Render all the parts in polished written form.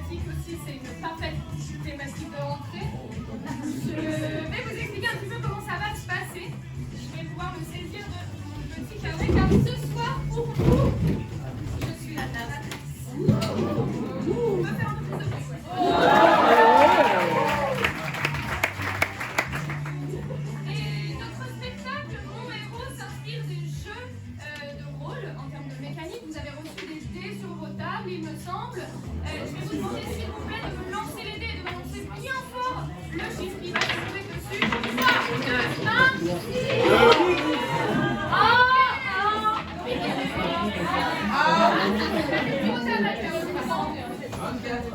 thématique aussi, c'est une parfaite thématique de rentrée. Je vais vous expliquer un petit peu comment ça va se passer. Je vais pouvoir me saisir de mon petit carnet car ce soir, pour vous, je suis la narratrice. On va faire un peu plus de bruit. Et notre spectacle, Mon héros, s'inspire des jeux de rôle en termes de mécanique. Vous avez reçu des dés sur vos tables, il me semble. Je vais vous demander s'il vous plaît de me lancer les dés et de m'annoncer bien fort le chiffre qui va se trouver dessus. 3, 2, 1.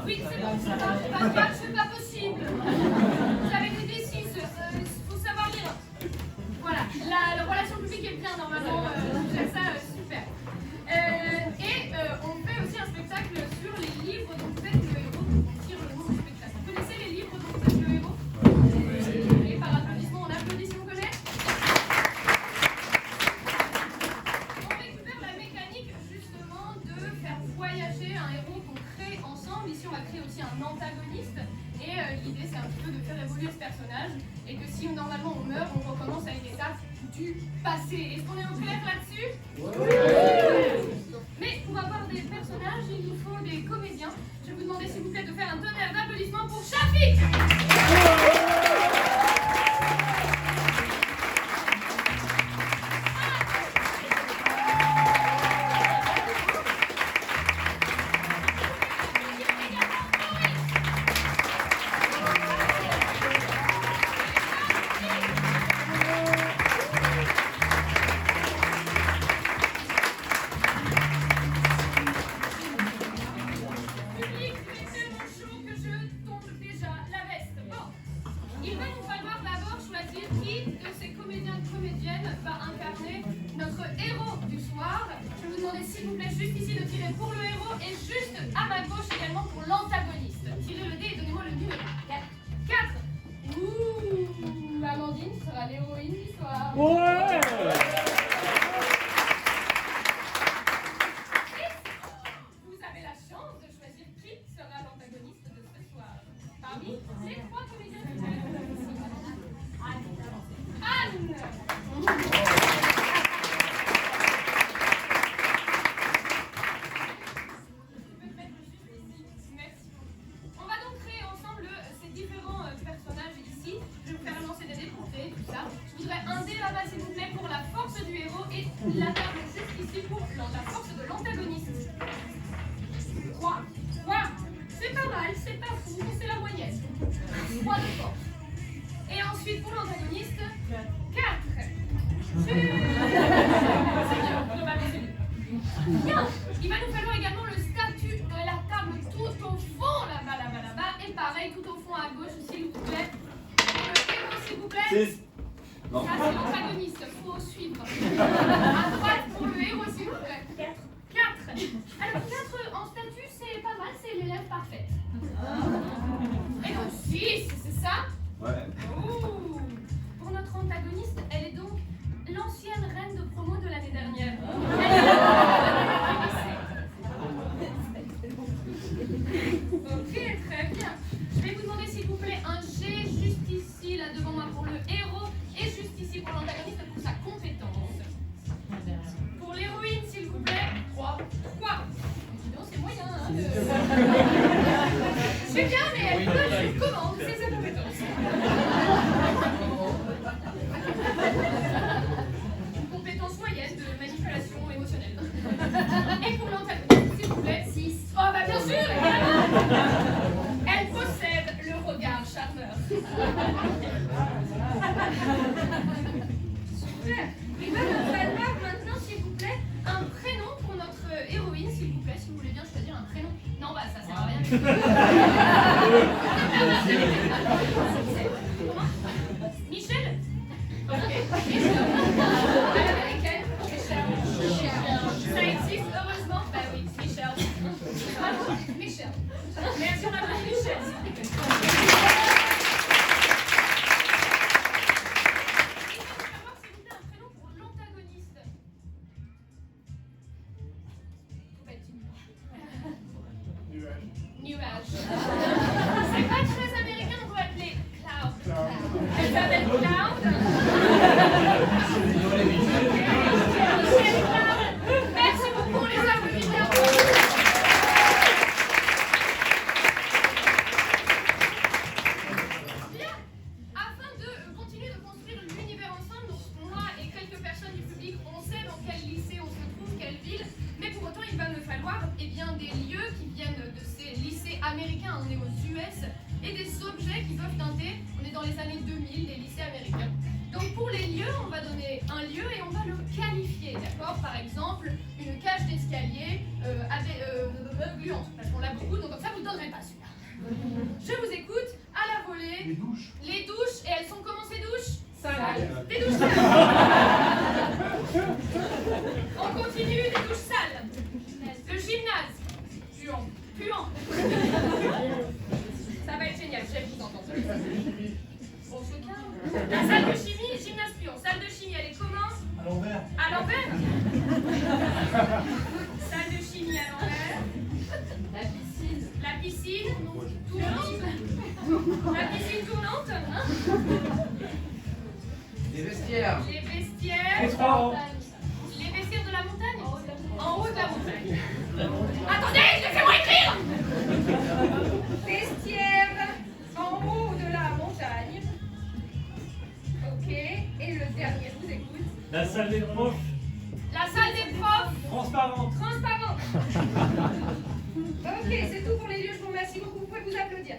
Oui, c'est bon, ça va. C'est pas possible. Vous avez des D6, faut savoir lire. Voilà, la relation publique est bien normalement, j'aime ça, super. On fait aussi un spectacle sur les livres dont vous êtes le héros, on tire le nom du spectacle. Vous connaissez les livres dont vous êtes le héros? Et par applaudissement, on applaudit si on connaît. On récupère la mécanique justement de faire voyager un héros qu'on crée ensemble. Ici on va créer aussi un antagoniste. Et l'idée c'est un petit peu de faire évoluer ce personnage. Et que si normalement on meurt, on recommence à une étape du passé. Est-ce qu'on est en clair là-dessus? Mais pour avoir des personnages, il nous faut des comédiens. Je vais vous demander s'il vous plaît de faire un tonnerre d'applaudissements pour Shafik. S'il vous plaît, juste ici de tirer pour le héros et juste à ma gauche également pour l'antagoniste. Tirez le dé et donnez-moi le numéro. 4. Ouh, Amandine sera l'héroïne du soir. Ouais. Vous avez la chance de choisir qui sera l'antagoniste de ce soir. Parmi les 3 comédiens du Anne. S'il vous plaît pour la force du héros et la table juste ici pour la force de l'antagoniste. 3. C'est pas mal, c'est pas fou, mais c'est la moyenne. 3 de force. Et ensuite pour l'antagoniste, 4. C'est dur, globalement c'est dur. Bien. Il va nous falloir également le statut de la table tout au fond, là-bas. Et pareil, tout au fond à gauche, s'il vous plaît. Pour le héros, s'il vous plaît. 6. Non. Ça, c'est l'antagoniste, il faut suivre. À droite, pour le héros, s'il vous plaît. 4. Alors, 4 en statut, c'est pas mal, c'est l'élève parfaite. Et donc, 6, c'est ça? Ouais. Ouh. Pour notre antagoniste, elle est donc l'ancienne reine de promo de l'année dernière. Ok, très bien. Je vais vous demander, s'il vous plaît, un G juste ici, là devant moi, pour le héros. Et juste ici pour l'antagoniste pour sa compétence. Pour l'héroïne, s'il vous plaît, 3. Dis donc, c'est moyen, hein C'est bien, mais elle peut sur commande, c'est sa compétence. Une compétence moyenne de manipulation émotionnelle. Et pour l'antagoniste, s'il vous plaît, 6. Oh bah bien sûr, elle possède le regard charmeur. Super. Il va nous falloir maintenant, s'il vous plaît, un prénom pour notre héroïne, s'il vous plaît, si vous voulez bien choisir un prénom. Non, bah ça sert à rien. Comment? Michel? Ok. Michel. À l'américaine. Michel. Ça existe, heureusement. Bah oui, Michel. Bravo, Michel. Merci, on applaudit Michel. Nuage. C'est pas très américain, donc on va l'appeler Cloud. Elle s'appelle Cloud. Merci beaucoup, les applaudissements. Bien. Afin de continuer de construire l'univers ensemble, donc moi et quelques personnes du public, on sait dans quel lycée on se trouve, quelle ville, mais pour autant il va me falloir des lieux qui viennent de ces lycées américains, on est aux US, et des objets qui peuvent teinter, on est dans les années 2000, des lycées américains. Donc pour les lieux, on va donner un lieu et on va le qualifier, d'accord? Par exemple, une cage d'escalier gluante, parce qu'on l'a beaucoup, donc comme ça vous ne donnerez pas celui-là. Je vous écoute, à la volée. Les douches. Les douches, et elles sont comment ces douches? Sales. Des douches sales. On continue, des douches sales. Le gymnase. Puant. Puant. Ça va être génial, j'aime vous entendre. On se calme. La salle de chimie, gymnase puant. Salle de chimie, elle est comment? À l'envers. À l'envers. Salle de chimie à l'envers. La piscine. La piscine tournante. La piscine tournante. Hein? Les vestiaires. Les vestiaires. Les trois. Les vestiaires de la montagne. En haut de la montagne. Attendez, laissez-moi écrire. Vestiaires en haut de la montagne. Ok. Et le dernier, je vous écoute. La salle des profs. La salle des profs. Transparente. Transparente. Ok, c'est tout pour les lieux. Je vous remercie beaucoup. Vous pouvez vous applaudir.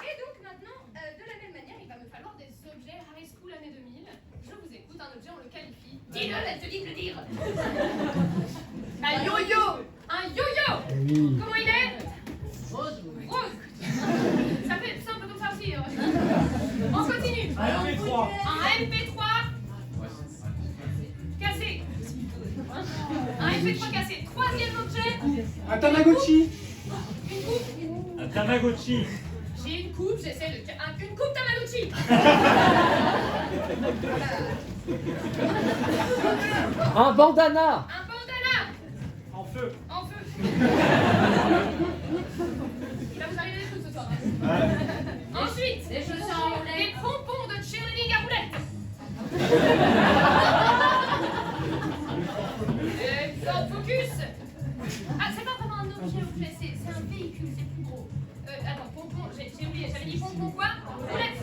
Et donc maintenant, de la même manière, il va me falloir des objets high school année 2000. Je vous écoute, un objet, on le qualifie. Dis-le, elle te dit de le dire. Un yo-yo. Un yo-yo. Comment il est? Rose. Rose. Ça fait simple comme ça aussi. On continue. Un MP3. Un MP3 cassé. Un MP3 cassé. Troisième objet. Un Tamagotchi. Une coupe. Un Tamagotchi. J'ai une coupe, j'essaie de... Une coupe Tamagotchi. Un bandana. Un bandana. En feu. En feu. Là, vous arrivez des trucs ce soir. Hein. Ensuite, Des chaussures à roulettes. des pompons de cheerleading à roulettes. Ford Focus. Ah, c'est pas vraiment un objet, c'est un véhicule, c'est plus gros. Attends, pompon, j'ai oublié, j'avais dit pompon quoi? Roulette.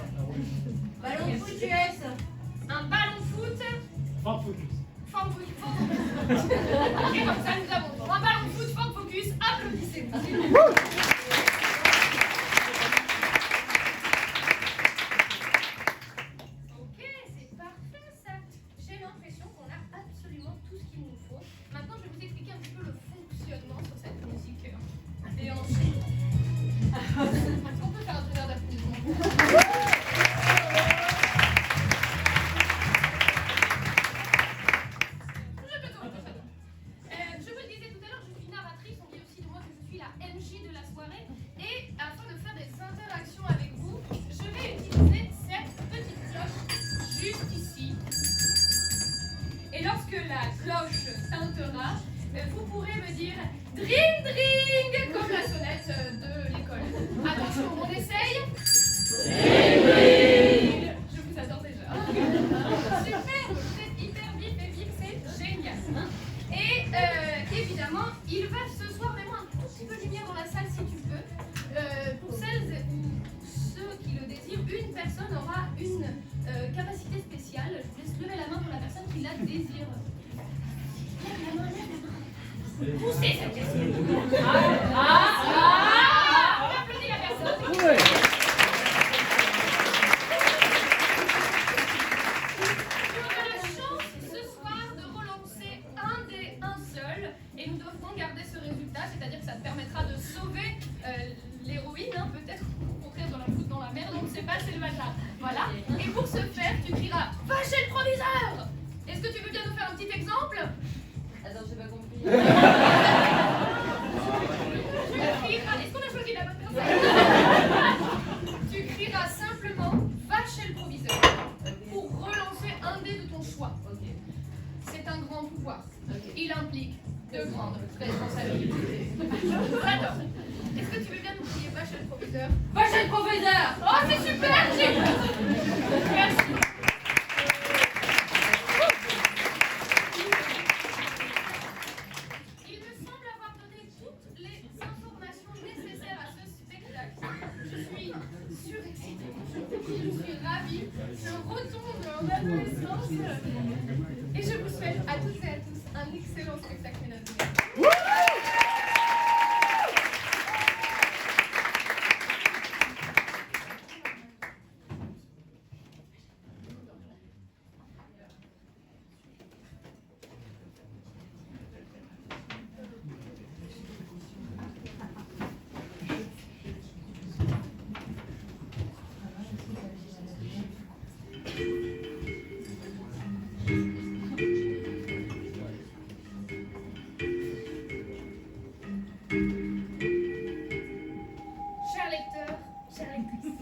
Ballon de foot US. Un ballon foot. Ford Focus. Ford Focus. Et comme ça, nous avons un ballon foot, Ford Focus. Applaudissez-vous. s'il vous plaît. Ok, c'est parfait ça. J'ai l'impression qu'on a absolument tout ce qu'il nous faut. Maintenant, je vais vous expliquer un petit peu le fonctionnement sur cette musique déhanchée. Est-ce qu'on peut faire un tonnerre d'applaudissements? Je vous le disais tout à l'heure, je suis narratrice, on dit aussi de moi que je suis la MJ de la soirée. Et afin de faire des interactions avec vous, je vais utiliser cette petite cloche juste ici. Et lorsque la cloche tintera, vous pourrez me dire dring dring comme la sonnette de l'école. Attention, on essaye. Dring dring. Je vous adore déjà. Super, vous êtes hyper vif et vif, c'est génial. Et évidemment, il va ce soir vraiment un tout petit peu de lumière dans la salle si tu peux. Pour celles ou ceux qui le désirent, une personne aura une capacité spéciale. Je vous laisse lever la main pour la personne qui la désire. Lève la main, lève la main. Poussez cette personne. On applaudit la personne. Ouais. On a la chance ce soir de relancer un seul et nous devrons garder ce résultat, c'est-à-dire que ça te permettra de sauver l'héroïne, hein, peut-être au contraire de la foutre dans la merde, on ne sait pas, c'est le bazar. Voilà. Et pour ce faire, tu crieras « Va chez le proviseur !» Est-ce que tu veux bien nous faire un petit exemple? Attends, j'ai pas compris. Tu crieras... Est-ce qu'on a choisi la bonne personne? Tu crieras simplement « Va chez le proviseur !» pour relancer un dé de ton choix. Ok. C'est c'est un grand pouvoir. Ok. Il implique de grandes responsabilités. J'adore. Est-ce que tu veux bien nous crier va chez le professeur? Va chez le professeur. Oh, c'est super, génial. Merci. Il me semble avoir donné toutes les informations nécessaires à ce spectacle. Je suis surexcitée, je suis ravie, je retombe en adolescence et je vous souhaite à toutes et à tous un excellent spectacle, mesdames et messieurs. Chers lecteurs, chères lectrices,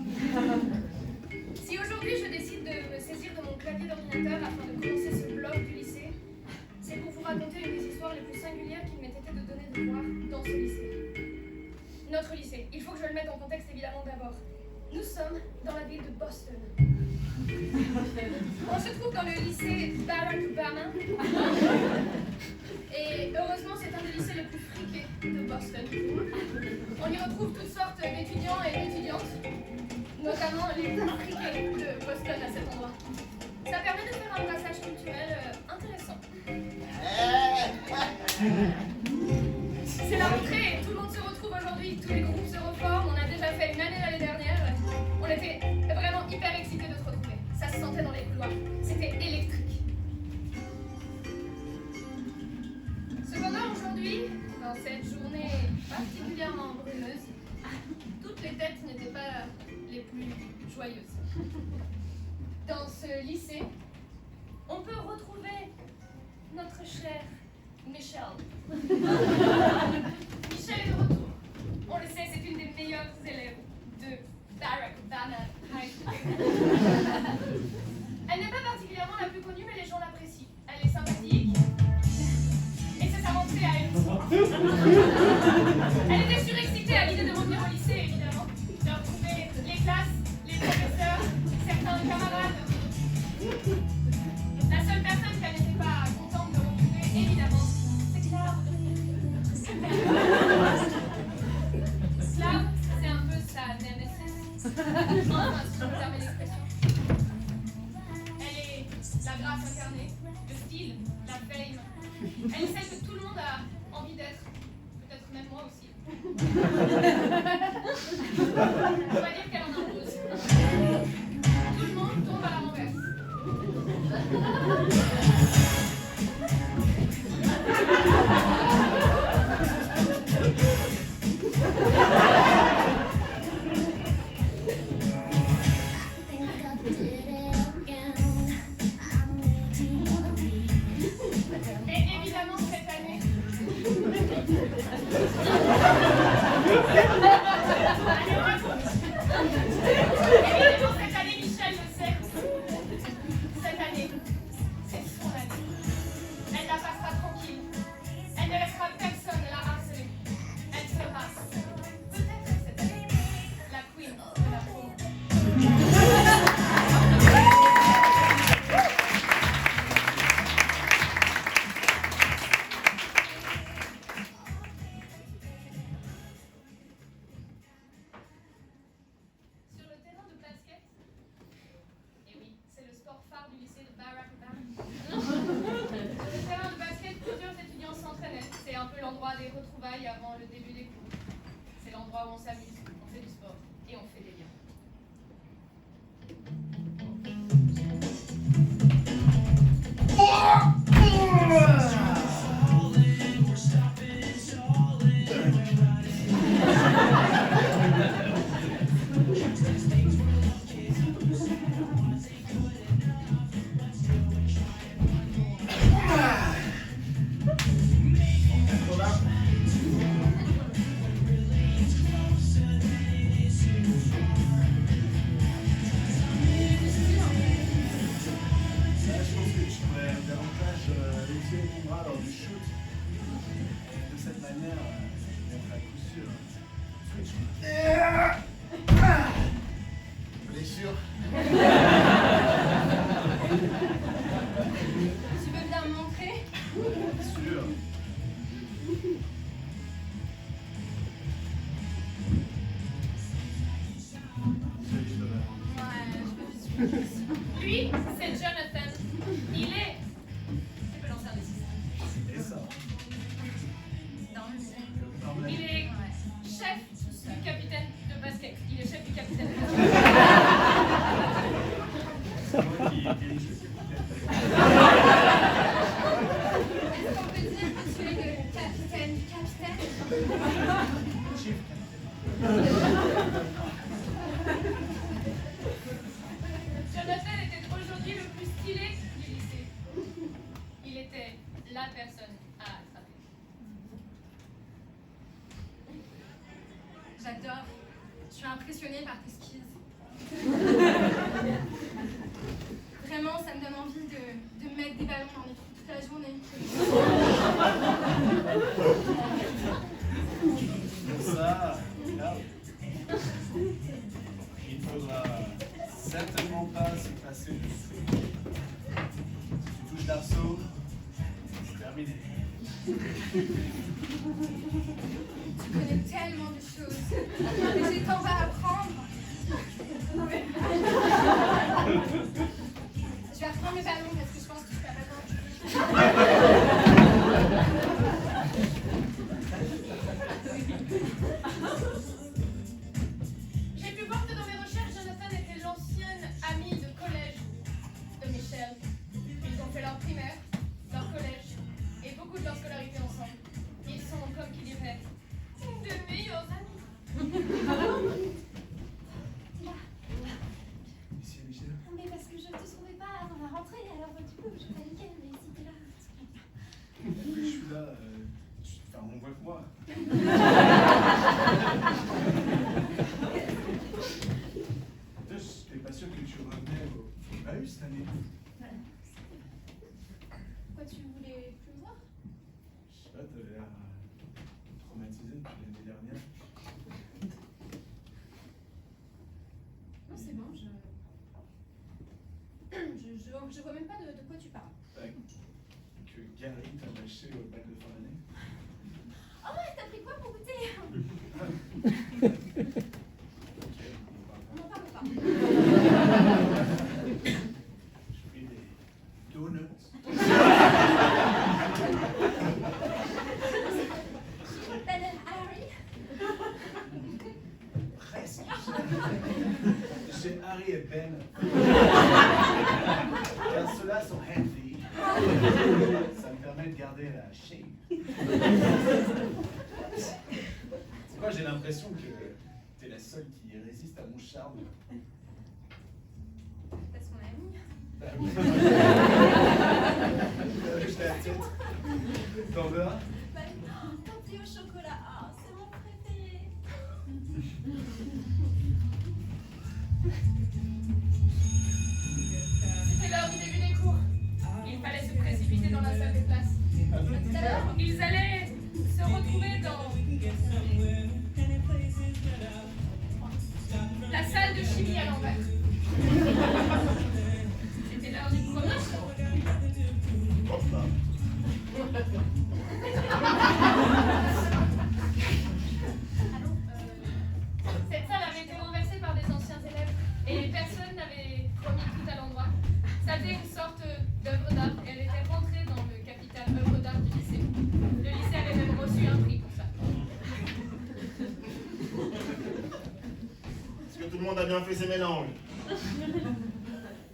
si aujourd'hui je décide de me saisir de mon clavier d'ordinateur afin de commencer ce blog du lycée, c'est pour vous raconter une des histoires les plus singulières qu'il m'ait été de donner de voir dans ce lycée. Notre lycée, il faut que je le mette en contexte évidemment d'abord. Nous sommes dans la ville de Boston. On se trouve dans le lycée Barack Obama. Et heureusement, c'est un des lycées les plus friqués de Boston. On y retrouve toutes sortes d'étudiants et d'étudiantes, notamment les plus friqués de Boston à cet endroit. Ça permet de faire un brassage culturel intéressant. C'est la rentrée, tout le monde se retrouve aujourd'hui, tous les groupes se reforment, on a déjà fait une année l'année dernière. On était vraiment hyper excités de se retrouver. Ça se sentait dans les couloirs, c'était électrique. Cependant, aujourd'hui, dans cette journée particulièrement brumeuse, toutes les têtes n'étaient pas les plus joyeuses. Dans ce lycée, on peut retrouver notre cher Michelle. Michelle est de retour. On le sait, c'est une des meilleures élèves de Barack Obama High School. Elle n'est pas particulièrement la plus connue, mais les gens l'apprécient. Elle est sympathique. Et c'est sa rentrée à elle. Elle était surexcitée à l'idée de revenir au lycée, évidemment. De retrouver les classes, les professeurs, certains camarades. La seule personne qu'elle n'était pas contente de retrouver, évidemment, c'est Clara. Clara, c'est un peu sa nemesis. Enfin, si je peux me permettre l'expression. Elle est la grâce incarnée, le style, la fame. Elle est celle que tout le monde a envie d'être. Peut-être même moi aussi. On va dire qu'elle en impose. Tout le monde tombe à la renverse. Et évidemment, cette année, Michel le sait. Cette année, c'est son année. Elle la passera tranquille. Elle ne laissera personne la harceler. Elle sera, peut-être cette année, la queen de la promo. Sur le terrain de basket, et oui, c'est le sport phare du lycée de Barack Obama. Sur le terrain de basket, plusieurs étudiants s'entraînaient. C'est un peu l'endroit des retrouvailles avant le début des cours. C'est l'endroit où on s'amuse, on fait du sport et on fait des liens. personne à attraper. J'adore. Je suis impressionnée par tes skills. Vraiment, ça me donne envie de me mettre des ballons dans les trous toute la journée. Ça, là, il ne faudra certainement pas se passer de trucs. Si tu touches l'arceau, c'est terminé. Tu connais tellement de choses. Mais j'ai tant à apprendre. Je vais reprendre mes ballons parce que je pense que je suis pas J'ai pu voir que dans mes recherches, Jonathan était l'ancienne amie de collège de Michel. Ils ont fait leur primaire, leur collège et beaucoup de leur scolarité ensemble. Ils sont, comme qui dirait, de meilleurs amis. Ici, Michel. Mais parce que je ne te trouvais pas avant la rentrée, alors du coup je paniquais, mais si t'es là, Je suis là. Enfin, on voit que moi. Je n'étais pas sûr que tu revenais au Bahut cette année. pourquoi tu voulais plus me voir? Je sais pas, t'avais l'air traumatisé depuis l'année dernière. Non, c'est bon, je vois même pas de quoi tu parles. Que Gary t'a lâché au bac de fin d'année. Oh ouais, t'as pris quoi pour goûter? Ok, on On en parle n'en pas. parle pas. J'ai pris des donuts. Ben Harry? Presque. J'ai Harry et Ben. Car ceux-là sont healthy. Ça me permet de garder la shape. C'est quoi, j'ai l'impression que t'es la seule qui résiste à mon charme. Parce qu'on est amis. Bah oui. Je la tête. T'en veux un? Ton thé au chocolat, ah, c'est mon préféré. C'était l'heure du début des cours. Il fallait se précipiter dans la salle de classe. Tout à l'heure, Ils allaient se retrouver dans la salle de chimie à l'envers. C'était l'heure du premier cours. Cette salle avait été renversée par des anciens élèves et personne n'avait remis tout à l'endroit. Ça faisait une sorte d'œuvre d'art et elle était rentrée dans le capital œuvre d'art du lycée. Le lycée avait même reçu un prix pour ça. Est-ce que tout le monde a bien fait ses mélanges?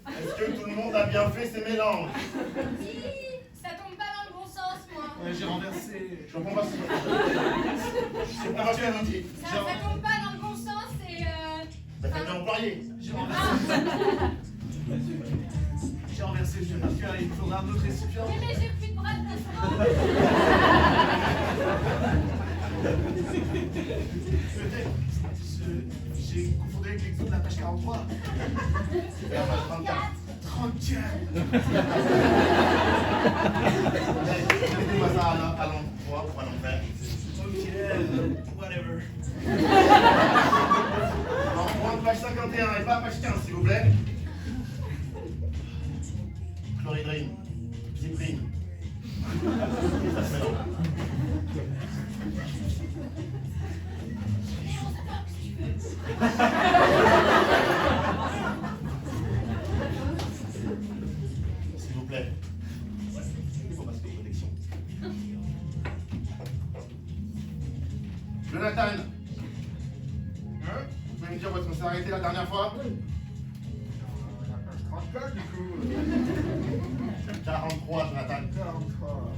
Est-ce que tout le monde a bien fait ses mélanges? Si, ça tombe pas dans le bon sens, moi. Ouais, j'ai renversé. Je comprends pas ce que c'est pas ce qu'elle a dit. Ça tombe pas dans le bon sens et Bah, t'as bien employé. J'ai renversé. J'ai renversé, je viens de faire, il faudra un autre récipient. Oui, mais j'ai plus de bras de toute façon. J'ai confondu avec l'exo de la page 43. Et on va 34. 34. Mettez-moi ça à l'endroit ou à l'envers. Ok, whatever. On prend page 51 et pas page 15, s'il vous plaît. Chlorhydrine. Zyprine. Ça se mélange. S'il vous plaît. Il faut masquer protection. Jonathan. Hein? Vous pouvez me dire où est-ce qu'on s'est arrêté la dernière fois? La page 34 du coup. 43, Jonathan. 43.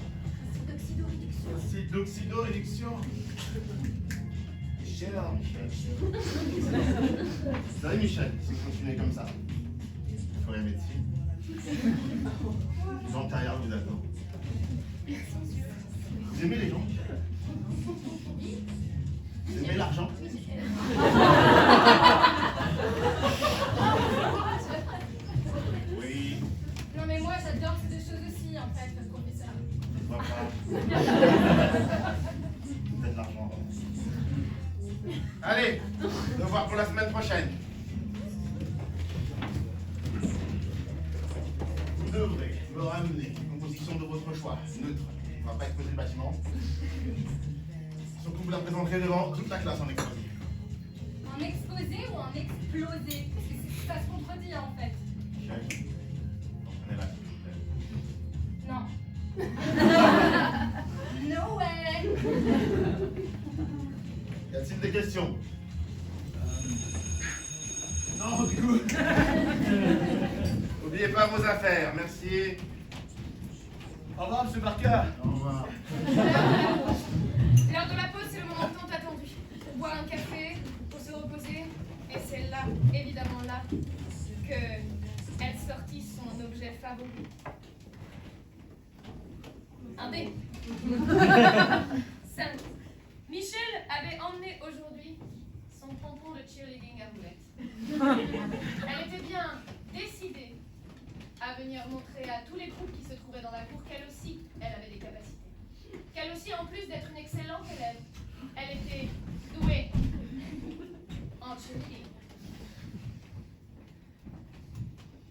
d'oxydoréduction. C'est d'oxydoréduction. Michel. Vous savez, Michel, si vous continuez comme ça, vous ferez médecine. L'antérieur vous attend. Merci, Vous aimez les gens? Vous aimez l'argent? Oui, Non mais moi j'adore ces deux choses aussi en fait, professeur. pourquoi pas. Peut-être l'argent. Allez, devoir pour la semaine prochaine. Vous devrez me ramener une composition de votre choix, neutre. On ne va pas exposer le bâtiment. Surtout vous la présenterez devant toute la classe en exposé. En exposé ou en explosé? Parce que ça se contredit en fait. Chef, comprenez-la, s'il vous plaît. Non. No way. Y a-t-il des questions? Non, du coup. N'oubliez pas vos affaires, merci. Au revoir, monsieur Barker. Au revoir. L'heure de la pause, c'est le moment tant attendu. Pour boire un café, pour se reposer. Et c'est là, évidemment là, que elle sortit son objet favori. Un dé. 5. Michel avait emmené aujourd'hui son tampon de cheerleading à roulette. Elle était bien décidée à venir montrer à tous les groupes qui se trouvaient dans la cour qu'elle aussi, elle avait des capacités. Qu'elle aussi, en plus d'être une excellente élève, elle était douée en cheerleading.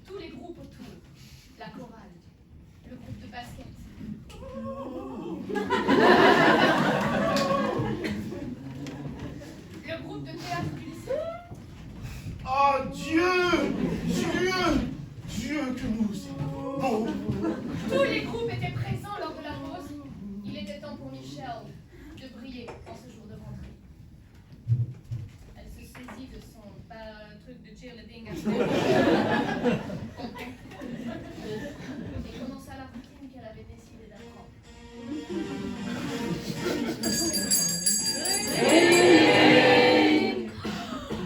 Tous les groupes autour, la chorale, le groupe de basket. Le groupe de théâtre du lycée. Oh Dieu! Dieu! Dieu, que nous sommes beaux! Tous les groupes étaient présents lors de la pause. Il était temps pour Michel de briller en ce jour de rentrée. Elle se saisit de son truc de cheerleading et commença la routine qu'elle avait décidé d'apprendre.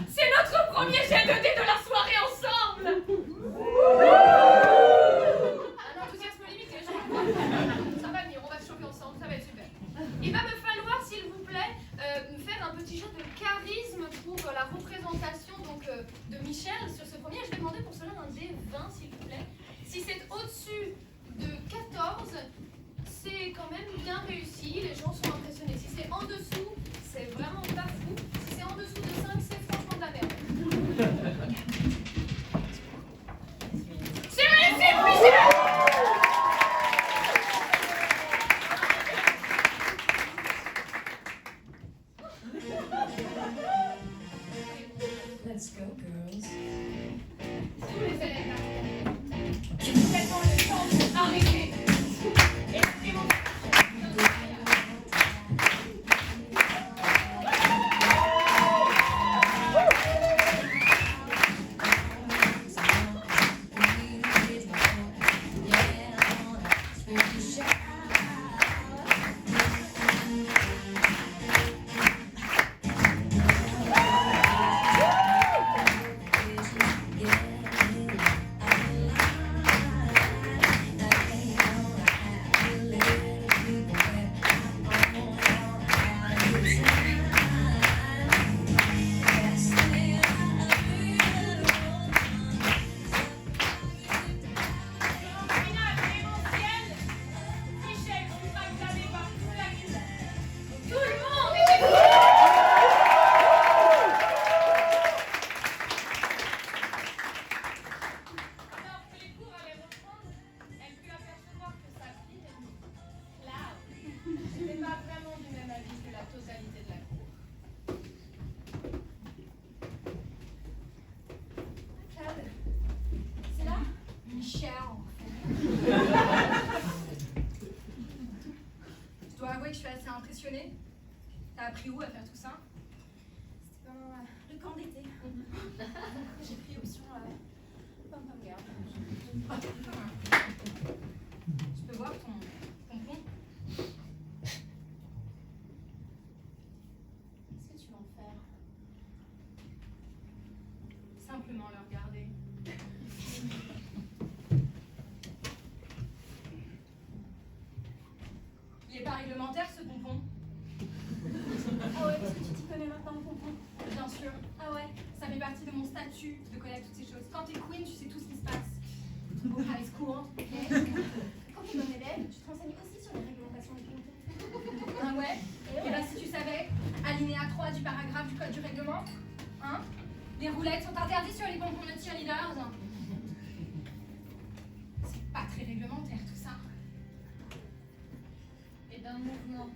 C'est notre premier jet de dés de la soirée ensemble! Un enthousiasme limité, je crois. Ça va venir, on va se chauffer ensemble, ça va être super. Il va me falloir, s'il vous plaît, faire un petit jeu de charisme pour la représentation donc, de Michel sur ce premier. Je vais demander pour cela un dé 20, s'il vous plaît. Si c'est au-dessus de 14, c'est quand même bien réussi, les gens sont impressionnés. Si c'est en dessous, c'est vraiment pas fou. Si c'est en dessous de 5, c'est franchement de la merde. C'est réussi, Michel! Let's go, girls. Tous les élèves arrivent. Maintenant le temps d'arriver. Et impressionnée. T'as appris où à faire tout ça? C'était pendant le camp d'été. J'ai pris option pom-pom girl. Je peux voir ton pont? Qu'est-ce que tu vas en faire? Simplement le regarder. Il est pas réglementaire ce pompon. Ah ouais, parce que tu t'y connais maintenant le pompon. Bien sûr. Ah ouais, ça fait partie de mon statut de connaître toutes ces choses. Quand t'es queen, tu sais tout ce qui se passe. Au high school, ok. Quand t'es bon élève, tu te renseignes aussi sur les réglementations des pompons. Ah ouais. Et là, si tu savais, alinéa 3 du paragraphe du code du règlement, hein, les roulettes sont interdites sur les pompons de cheerleaders. C'est pas très réglementaire tout ça. Et d'un mouvement,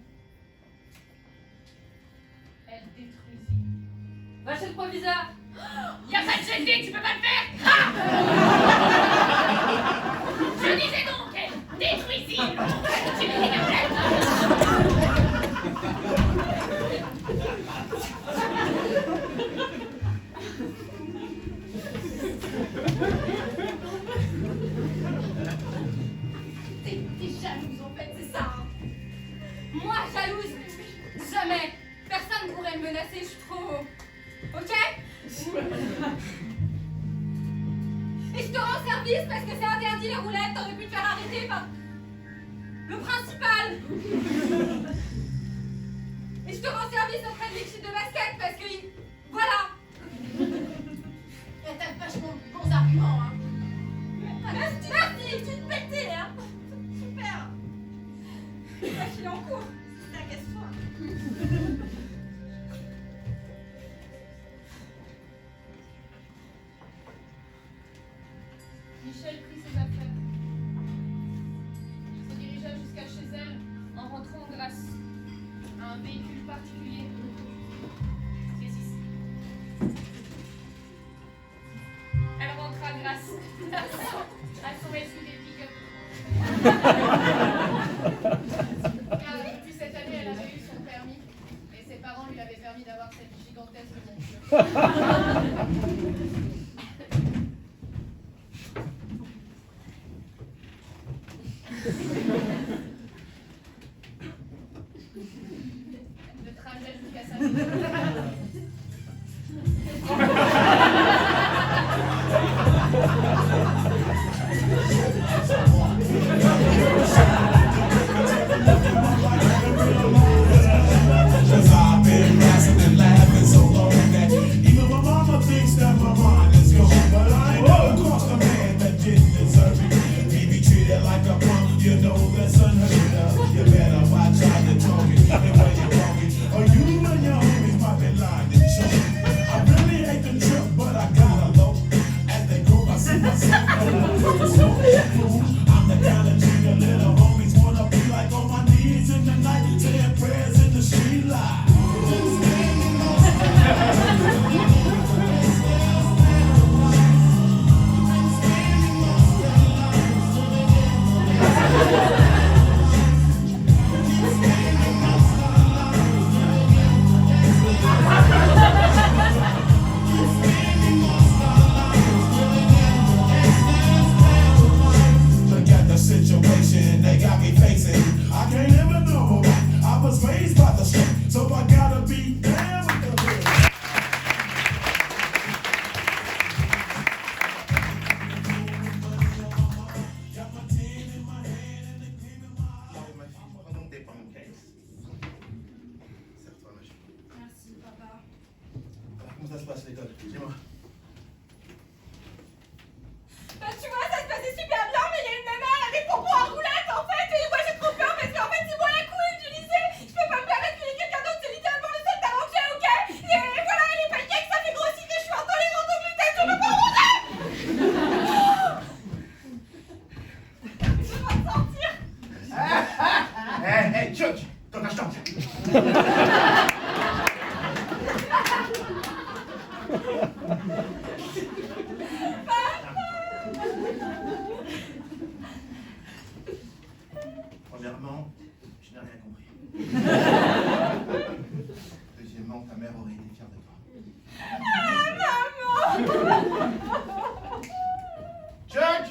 elle détruisit. Va chez le proviseur. Y'a pas de GT, tu peux pas le faire. Je disais donc, détruis-y. Tu me dis T'es jalouse en fait, c'est ça. Hein. Moi, jalouse, jamais. Personne ne pourrait me menacer, je suis trop. Ok? Et je te rends service parce que c'est interdit les roulettes, t'aurais pu te faire arrêter par le principal. Et je te rends service auprès de l'équipe de basket parce que. Voilà. Et t'as vachement de bons arguments, hein. Merci, tu te pétais, hein. Super. La file en cours. T'inquiète-toi. Michel prit ses affaires. Se dirigea jusqu'à chez elle en rentrant grâce à un véhicule particulier. Saisis. Elle rentra grâce à son SUV pick-up. Car depuis cette année, elle avait eu son permis et ses parents lui avaient permis d'avoir cette gigantesque monture. Le trajet jusqu'à sa maison. Cause I've been laughing and laughing so long that even my mama thinks that my mind is gone. But I ain't never crossed a man that didn't deserve it. He be treated like a punk, you know that's unheard of. You better watch how you're talking and where you're walking, or you and your homies might be lying and choking. I really hate the trip, but I gotta low. As they grow, I see myself I'm the kind of nigga little homies wanna be like on my knees in the night, saying prayers in the street light. Look at the situation they got me facing. I can't live no more. I was raised by the street, so I gotta be down with the real. Got my tin in my hand and the cream in my eye. Ma fille, prends donc des pancakes. Serre-toi, ma chérie. Merci, papa. Alors, comment ça se passe l'école? Dis-moi. Bah, tu vois, ça se passait super bien, mais il y a une nana, elle a des pompons à roulettes en fait, et moi j'ai trop peur parce qu'en fait, c'est moi la queen du lycée. Je peux pas me permettre qu'il y ait quelqu'un d'autre, c'est littéralement le seul talent que j'ai, ok? Et voilà, et les pancakes, ça fait grossir et je suis intolérante au gluten, je peux pas manger! Je vais me sentir. Hé, Chuck, ton achetant. Premièrement, je n'ai rien compris. Deuxièmement, ta mère aurait été fière de toi. Chuck!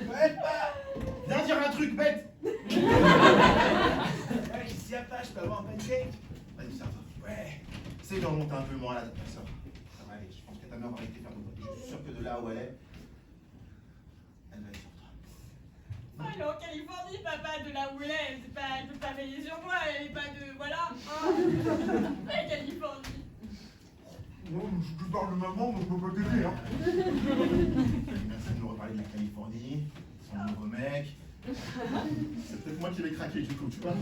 Bête pas! Viens dire un truc bête! Hey, s'y attache, tu peux avoir un pancake? Vas-y, ça va. Ouais. Essaye de remonter un peu moins là, ça va. Ça va aller. Je pense que ta mère aurait été fière de toi. Je suis sûr que de là où elle est, elle va être sur toi. Elle est en Californie, papa, de là où elle peut pas veiller sur moi, elle est pas de... Voilà. La Californie. Non, je te parle de maman, donc je peux pas t'aider, hein. Merci de nous reparler de la Californie, son nouveau mec. C'est peut-être moi qui vais craquer du coup, tu vois.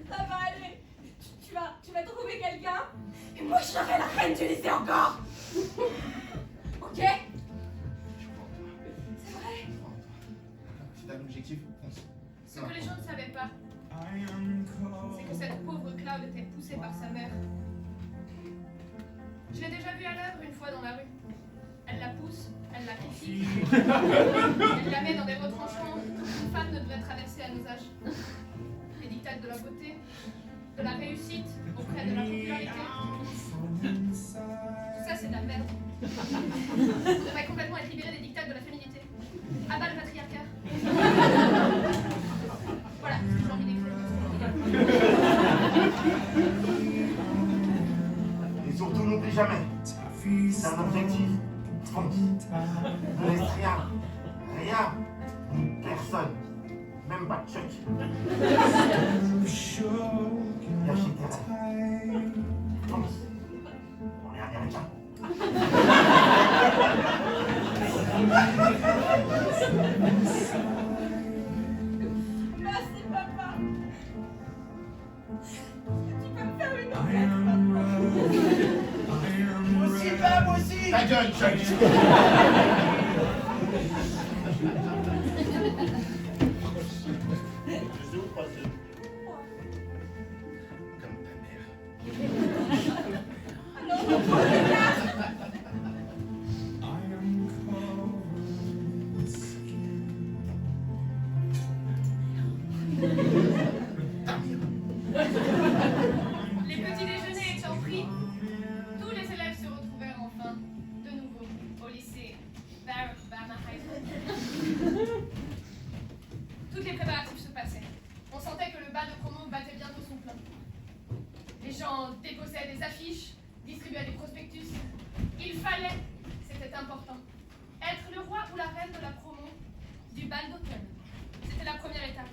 Ça va aller. Tu vas trouver quelqu'un et moi je serai la reine du lycée encore. Ok? C'est vrai. Si t'as un objectif, fonce. Ce que les gens ne savaient pas, c'est que cette pauvre Cloud était poussée par sa mère. Je l'ai déjà vue à l'œuvre une fois dans la rue. Elle la pousse, elle la critique, elle la met dans des retranchements qu'une femme ne devrait traverser à nos âges. Les dictats de la beauté, de la réussite auprès de la popularité. Tout ça, c'est de la merde. On devrait complètement être libéré des dictats de la féminité. À bas le patriarcat. Voilà ce que j'ai envie d'écrire. Et surtout, n'oublie jamais, c'est un objectif. Fonce. Ne laisse rien, ni personne, même pas Chuck. Lâchez tes rêves. Fonce. On est américains. Merci papa. Tu peux me faire une omelette, papa. Moi aussi, pas, moi aussi. Ta gueule, Chuck. Deux ou trois œufs. Comme ta mère. Les petits déjeuners étant pris, tous les élèves se retrouvèrent enfin de nouveau au lycée Barack Obama High School. Tous les préparatifs se passaient. On sentait que le bal de promo battait bientôt son plein. Les gens déposaient des affiches, distribuaient des prospectus. Il fallait, c'était important, être le roi ou la reine de la promo du bal d'automne. C'était la première étape.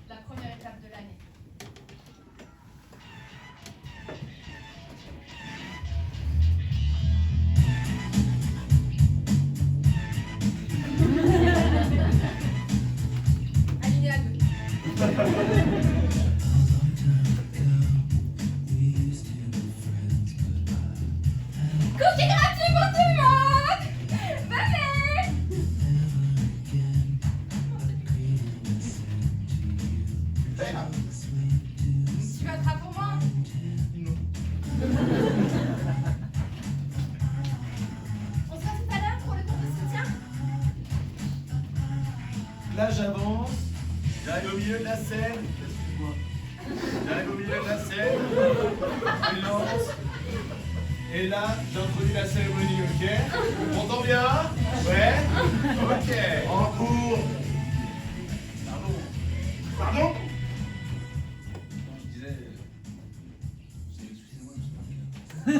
La première étape de l'année. Alinéa 2. Cookie gratuit pour tout le monde. Venez. Super. Tu voteras pour moi? Non. On se voit tout à l'heure pour le cours de soutien. Là, j'avance, j'arrive au milieu de la scène. Excuse-moi. J'arrive au milieu de la scène, je lance. Et là, j'introduis la cérémonie, ok? On entend bien? Ouais? Ok. En cours. Pardon? Non, je disais. Excusez-moi, je sais pas. Vous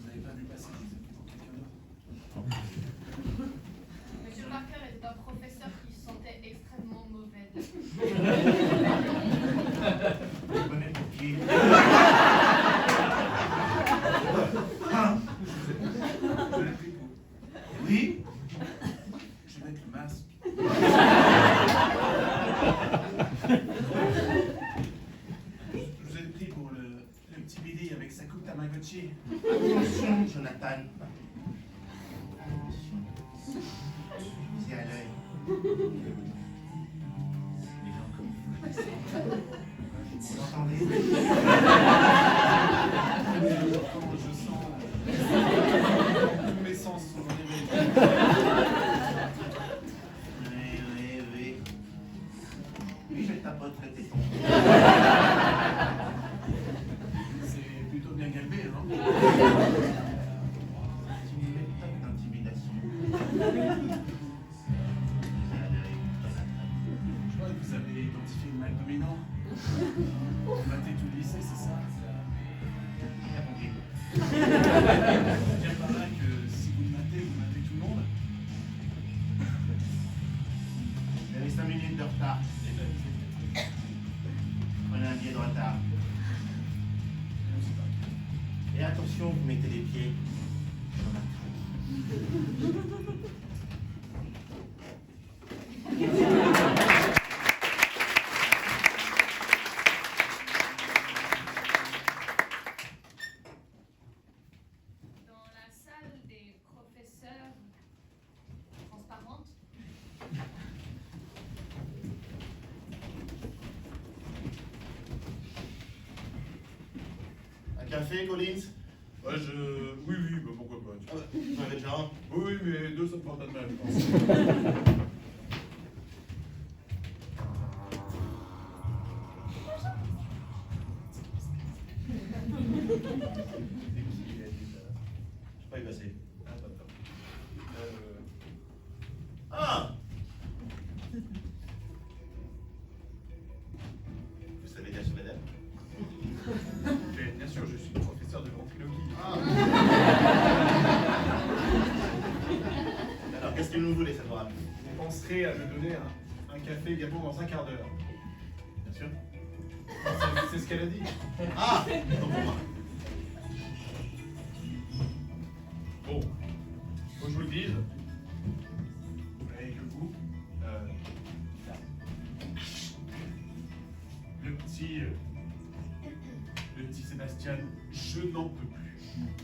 n'avez pas vu passer, je les ai pris pour quelqu'un d'autre. Monsieur Marker était un professeur qui se sentait extrêmement mauvais. Je connais pour qui? Je l'ai pris pour. Oui? Je vais mettre le masque. Je vous ai pris pour le petit Billy avec sa coupe Tamagotchi. Attention, Jonathan. Attention. C'est à l'œil. Les gens comme vous. Vous entendez? Je sens. Tous mes sens sont réveillés. Oui. Oui, je tapoterai tes tons. C'est plutôt bien galbé, hein? C'est une méthode d'intimidation. C'est à l'œil, Jonathan. Je crois que vous avez identifié le mal dominant. dire par là que si vous matez tout le monde. Vous avez 5 minutes de retard. Prenez un billet de retard. Et attention, vous mettez les pieds dans la Dans la salle des professeurs transparentes. Un café, Collins? Ouais, oui, bah pourquoi pas. Ah bah, vous en avez déjà un? Oui, mais deux, ça me prend pas de mal, je pense. Je sais pas y passer. Ah, d'accord. Ah! Vous savez lire sur les lèvres? Mais bien sûr, je suis professeur de ventriloquie. Alors, qu'est-ce que vous voulez, cette voix? Vous penserez à me donner un café également dans un quart d'heure. Bien sûr. C'est ce qu'elle a dit. Ah! Autant pour moi. Bon, faut que je vous le dise. Avec le goût. Le petit Sébastien, je n'en peux plus.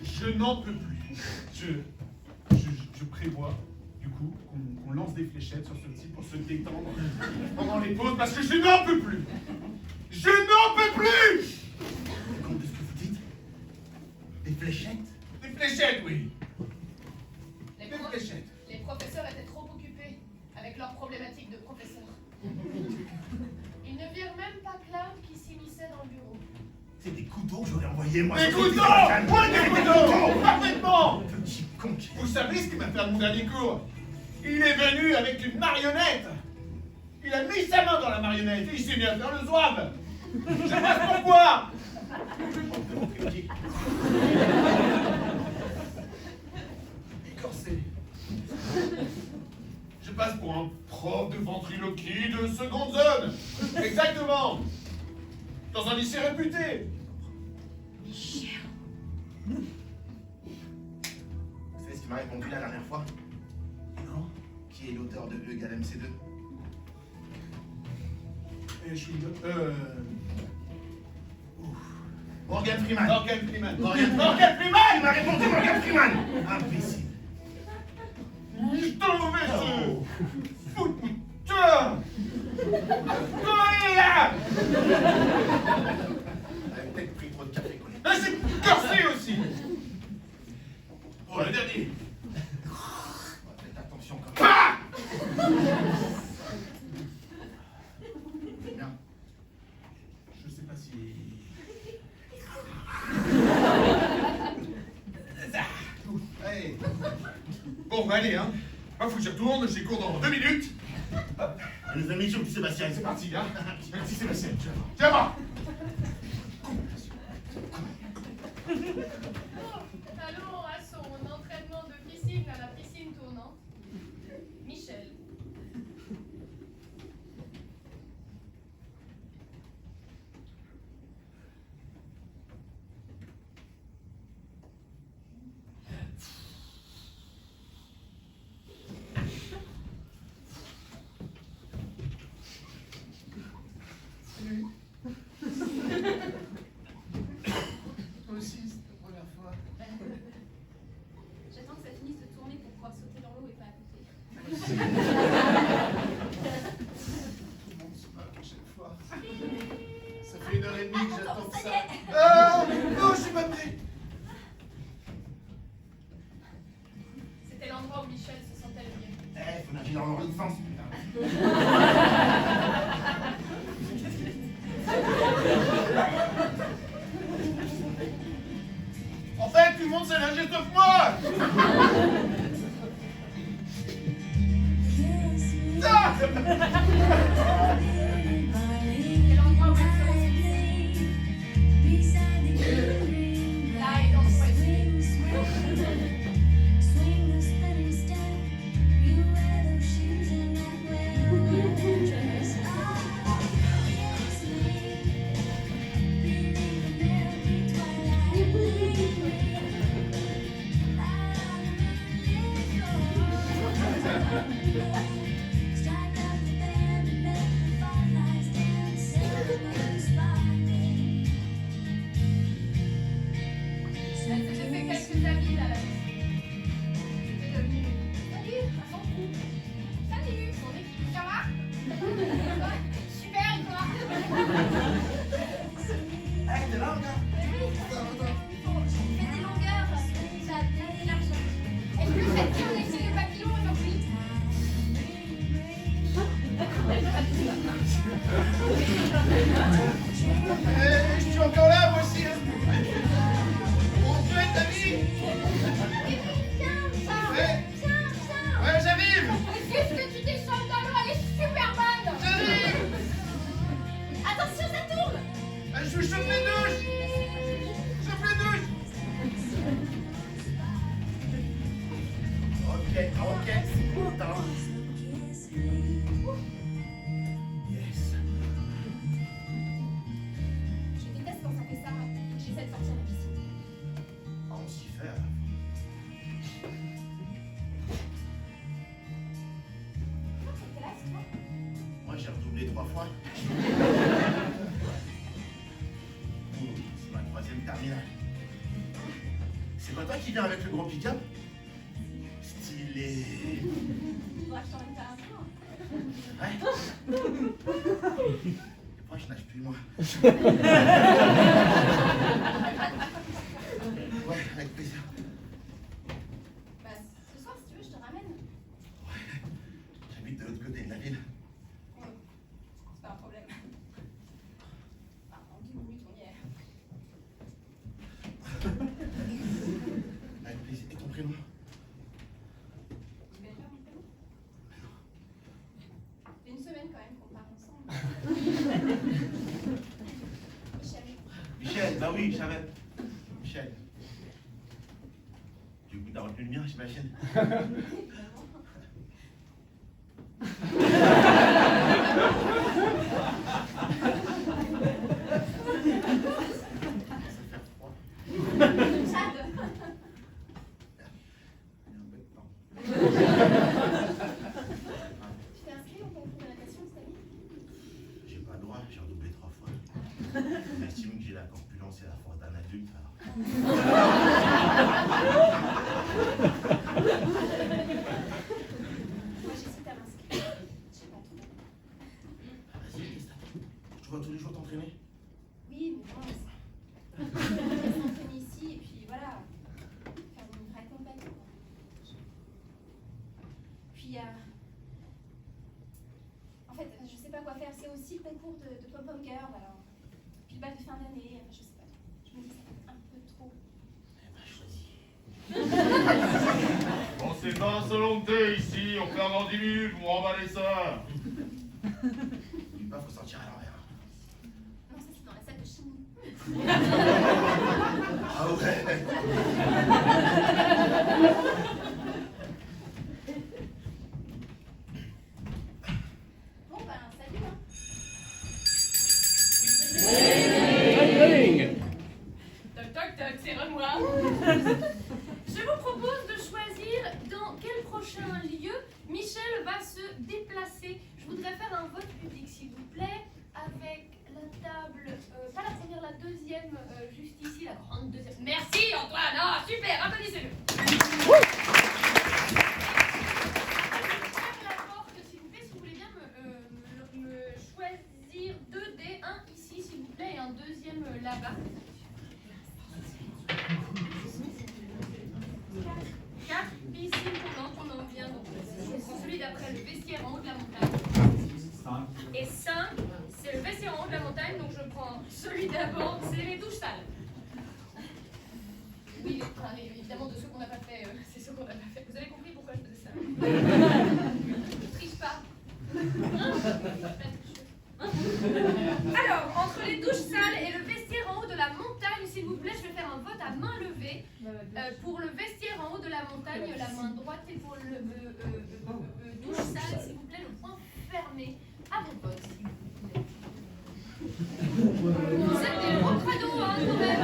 Je n'en peux plus. Je prévois, du coup, qu'on lance des fléchettes sur ce petit pour se détendre pendant les pauses parce que je n'en peux plus. Je n'en peux plus! Vous vous rendez compte de ce que vous dites? Des fléchettes? Des fléchettes, oui. Les, Des fléchettes. les professeurs étaient trop occupés avec leurs problématiques de professeurs. Ils ne virent même pas Cloud qui s'immisçait dans le bureau. C'est des couteaux que j'aurais envoyés, moi. Des sur ce couteaux! petit Sébastien. Ouais, des couteaux! Parfaitement! Petit con qui... Vous savez ce qu'il m'a fait à mon dernier cours? Il est venu avec une marionnette. Il a mis sa main dans la marionnette et il s'est mis à faire le zouave. Je sais pas pourquoi. Écorcé. Je passe pour un prof de ventriloquie de seconde zone. Exactement. Dans un lycée réputé. Vous savez ce qu'il m'a répondu la dernière fois? Non. Qui est l'auteur de E égale MC2? Et je suis... Morgan Freeman. Morgan Freeman. Morgan Freeman! Il m'a répondu Morgan Freeman! Imbécile. Je t'en vais, ce... Foutre, putain! Quoi, là? Elle avait peut-être pris trop de café, quoi. Mais c'est corsé aussi! Bon, le dernier. Faites attention quand même. Ah! Bien. Je sais pas si... Allez. Bon, bah allez, hein. Faut que j'y retourne, j'ai cours dans 2 minutes. Les amis, sur le petit Sébastien, C'est parti, hein. Un petit Sébastien, tu vas voir. Tiens, va. Allons à son entraînement de piscine à la piscine tournante. Michel. Toi aussi, c'est ta première fois. J'attends que ça finisse de tourner pour pouvoir sauter dans l'eau et pas à côté. Tout le monde se moque à chaque fois. Ça fait 1h30 que j'attends que ça y ça. est. Ah non, je suis pas prêt. C'était l'endroit où Michel se sentait le mieux. Eh, faut nager dans leur licence, putain. En fait, tout le monde sait nager sauf moi. Ah Quel endroit où elle se ressourçait. Là et dans son équipe. une douche. Je fais une douche. Ok, c'est bon, attends. Yes. Je déteste quand ça fait ça. J'essaie de sortir de la piscine. Ah, on s'y fait à la fin. Quelle classe, toi? Moi, j'ai redoublé 3 fois. C'est ma 3e terminale. C'est pas toi qui viens avec le gros pick-up? Stylé. Faudra que je t'emmène faire un tour. Ouais. Moi, je nage plus, moi. Ouais, avec plaisir. Bah, ce soir, si tu veux, je te ramène. J'habite de l'autre côté de la ville. Ouais. C'est pas un problème. Enfin, en 10 minutes, on y est. Avec plaisir. Et ton prénom? Tu veux faire mon prénom? Ça fait une semaine quand même qu'on part ensemble. Michel. Michel, bah oui, je savais. Michel. Du coup, t'as retenu le mien, j'imagine. Ça fait froid. Chad. Il y a un peu de temps. Tu t'es inscrit au concours de natation cette année? J'ai pas le droit, j'ai redoublé 3 fois. J'estime que j'ai la corpulence et la force d'un adulte, alors. Moi, j'hésite à m'inscrire. Je sais pas trop. Vas-y, qu'est-ce que t'attends? Tu vois tous les jours t'entraîner? Oui, mais bon, je vais s'entraîner ici et puis voilà, faire une vraie compète. Quoi. Puis, en fait, je sais pas quoi faire. C'est aussi le concours de Pom-Pom Girl, alors. Puis le bal de fin d'année, enfin, je sais pas. Je me dis ça va être un peu trop. Eh ben, choisis. Bon, c'est pas un salon de thé ici, on fait avant 10 minutes, vous remballez ça. N'oublie pas, faut sortir à l'envers. Non, ça c'est dans la salle de chimie. Ah ouais. Bon, ben, salut, hein. Toc toc toc, c'est Renoir. Je vous propose de choisir dans quel prochain lieu Michel va se déplacer. Je voudrais faire un vote public, s'il vous plaît, avec la table, pas la première, la deuxième, juste ici, la grande deuxième. Merci Antoine, ah super, applaudissez-le. Ferme la porte, s'il vous plaît, si vous voulez bien me choisir 2D, un ici, s'il vous plaît, et un deuxième là-bas. 4 piscines tournantes, on en vient donc. C'est celui d'après, le vestiaire en haut de la montagne. Et 5, c'est le vestiaire en haut de la montagne, donc je prends celui d'abord, c'est les douches sales. Oui, enfin, évidemment, de ceux qu'on n'a pas fait, c'est ceux qu'on n'a pas fait. Vous avez compris pourquoi je faisais ça? Je triche pas. Alors, entre les douches sales et le vestiaire en haut de la montagne, s'il vous plaît, je vais faire un vote à main levée. Pour le vestiaire en haut de la montagne, la main droite, et pour le douche sale, s'il vous plaît, le poing fermé. À vos votes, s'il vous plaît. Vous êtes des gros crados, hein, quand même.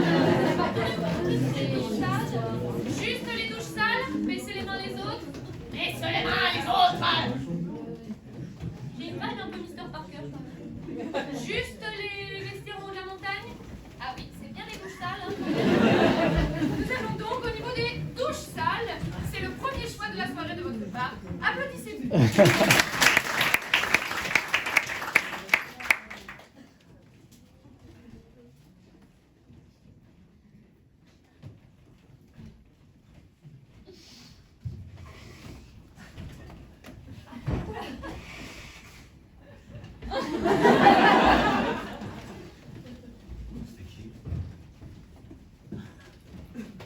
Les douches sales. Juste les douches sales. Baissez les mains les autres. Baissez les mains les autres. J'ai une vanne un peu Mr. Parker, quand même. Juste les vestiaires en haut de la montagne. Ah oui, c'est bien les douches sales. Hein. Nous allons donc au niveau des douches sales. C'est le premier choix de la soirée de votre part. Applaudissez-vous. C'est qui?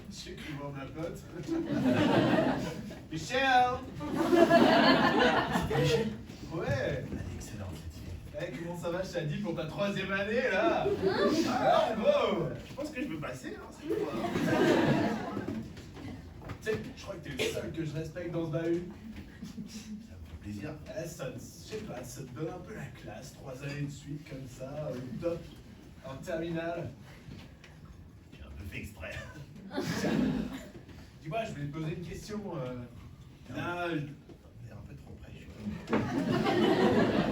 Monsieur qui vend la pote. Michel! Ouais! Elle est excellente cette fille. Hey, comment ça va, Shadi, pour ta 3e année, là? Ah, gros! Je pense que je peux passer, hein, c'est quoi, hein. Tu sais, je crois que t'es le seul que je respecte dans ce bahut. Ça me fait plaisir. Eh, ça, je sais pas, ça te donne un peu la classe, 3 années de suite, comme ça, au top, en terminale. J'ai un peu fait exprès. Dis-moi, je voulais te poser une question. Là, T'es un peu trop près, je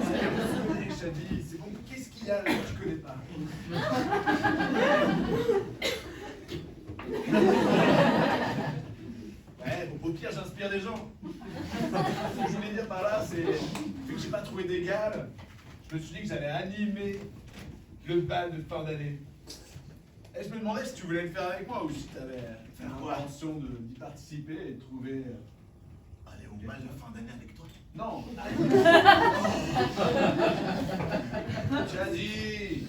suis Shadi, c'est bon, qu'est-ce qu'il y a là que tu connais pas? Ouais, bon, au pire, j'inspire des gens. Ce que je voulais dire par là, c'est vu que j'ai pas trouvé d'égal, je me suis dit que j'allais animer le bal de fin d'année. Et je me demandais si tu voulais le faire avec moi ou si tu avais l'intention d'y participer et de trouver. Allez, au bal de fin d'année avec toi. Non! Tu as dit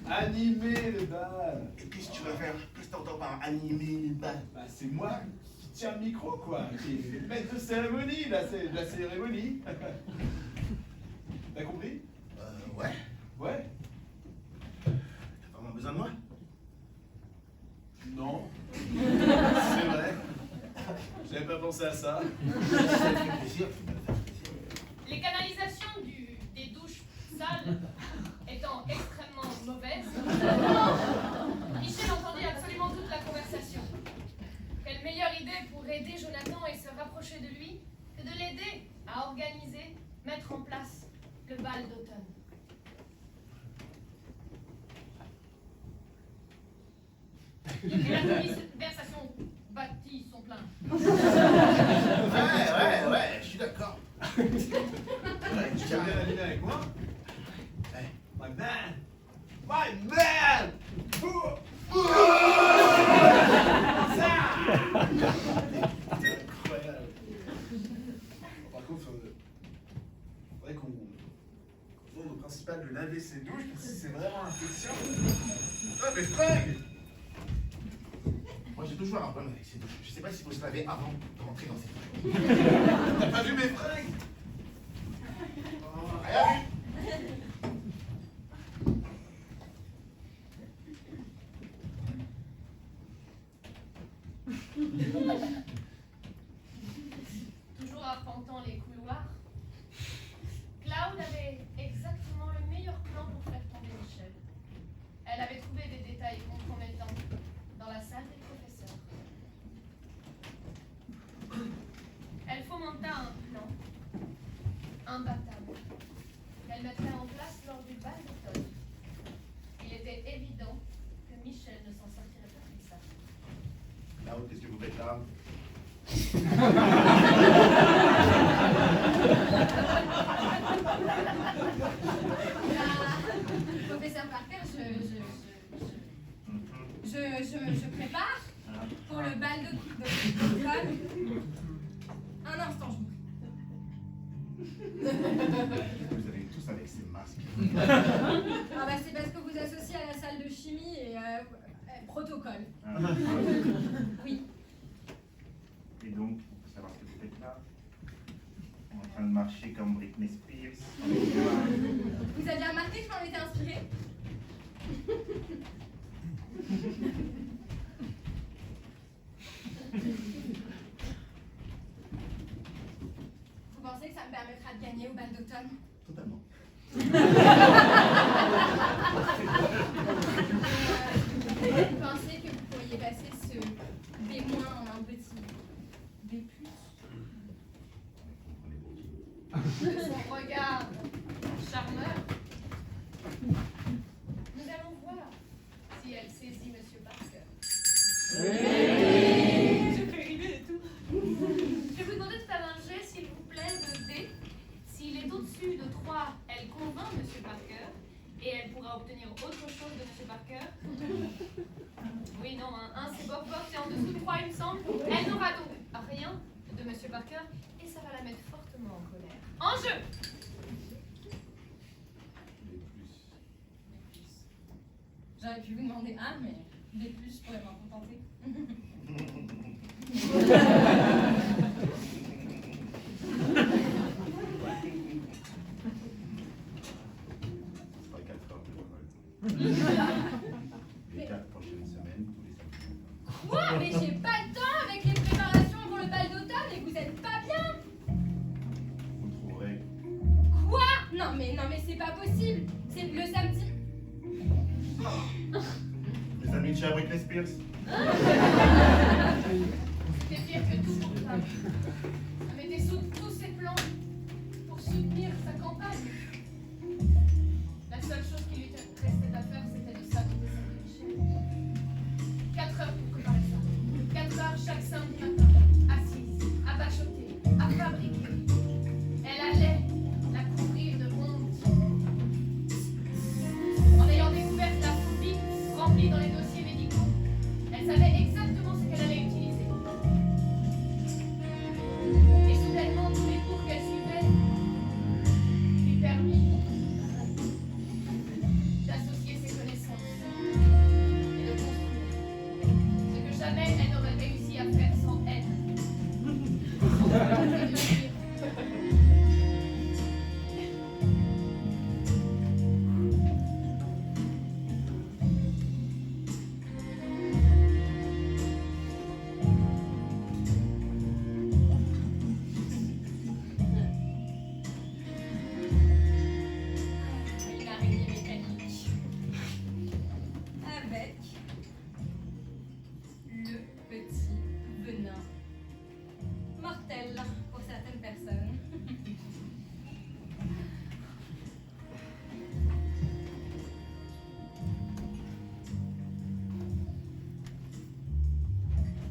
animer le bal. Et qu'est-ce que tu vas faire? Qu'est-ce que t'entends par animer le bal? Bah, c'est moi qui tiens le micro, quoi. Qui est le maître de cérémonie, de la cérémonie. T'as compris? Ouais. Ouais? T'as vraiment besoin de moi? Non. C'est vrai. J'avais pas pensé à ça. Ça me fait plaisir. Les canalisations des douches sales étant extrêmement mauvaises, Michel entendit absolument toute la conversation. Quelle meilleure idée pour aider Jonathan et se rapprocher de lui que de l'aider à organiser, mettre en place le bal d'automne. Et la conversation bâtit son plein. Ouais, je suis d'accord. Tu viens bien animer avec moi? Ouais. My man! My man! Ça! C'est incroyable. Par contre, faudrait qu'on demande au principal de laver ses douches parce que c'est vraiment infection. Ah, mais fringues! Moi, j'ai toujours un problème avec ces douches. Je sais pas s'il faut se laver avant de rentrer dans ces douches. T'as pas vu mes fringues? Rien vu. Toujours arpentant les couloirs, Claude avait exactement le meilleur plan pour faire tomber Michel. Elle avait trouvé des détails compromettants dans la salle des professeurs. Elle fomenta un plan imbattable qu'elle mettrait en place lors du bal d'automne. Il était évident que Michel ne s'en sortirait pas comme ça. Là-haut, qu'est-ce que vous faites là? Professeur Parker, je prépare pour le bal d'automne. Un instant, je Vous avez tous avec ces masques. Ah bah c'est parce que vous associez à la salle de chimie et protocole. Oui. Et donc, pour savoir ce que vous faites là, en train de marcher comme Britney Spears. Vous aviez remarqué que je m'en étais inspirée? Vous pensez que ça me permettra de gagner au bal d'automne? Totalement. Vous pensez que vous pourriez passer ce B- en un petit B+? De son regard charmeur, nous allons voir si elle saisit Monsieur Parker. Je fais rimer et tout. Je vais vous demander de faire un jet, s'il vous plaît, de D. S'il est au-dessus de 3, elle convainc Monsieur Parker et elle pourra obtenir autre chose de Monsieur Parker. Oui, non, un c'est bof bof, c'est en dessous de 3, il me semble. Elle n'aura donc rien de Monsieur Parker et ça va la mettre fortement en colère. En jeu! J'aurais pu vous demander un, mais B+, je pourrais m'en contenter. Quoi? Mais j'ai pas le temps avec les préparations pour le bal d'automne et vous êtes pas bien. Vous trouverez. Quoi? Non mais c'est pas possible. C'est le samedi. Les amis de chez Britney Spears. C'était pire que tout pour ça. Elle mettait sous tous ses plans pour soutenir sa campagne. La seule chose qui lui restait à faire, c'était de s'habiller sa Michel. 4 heures pour préparer ça. 4 heures chaque samedi matin, assise, à bachoter, à fabriquer. Elle allait la couvrir de honte. En ayant découvert la phobie remplie dans les dossiers médicaux, elle savait exactement ce qu'elle allait utiliser. Et soudainement, tous les cours qu'elle suivait lui permirent d'associer ses connaissances et de construire ce que jamais elle n'aurait réussi à faire sans elle. Et de dire, Une araignée mécanique. Avec le petit venin mortel pour certaines personnes.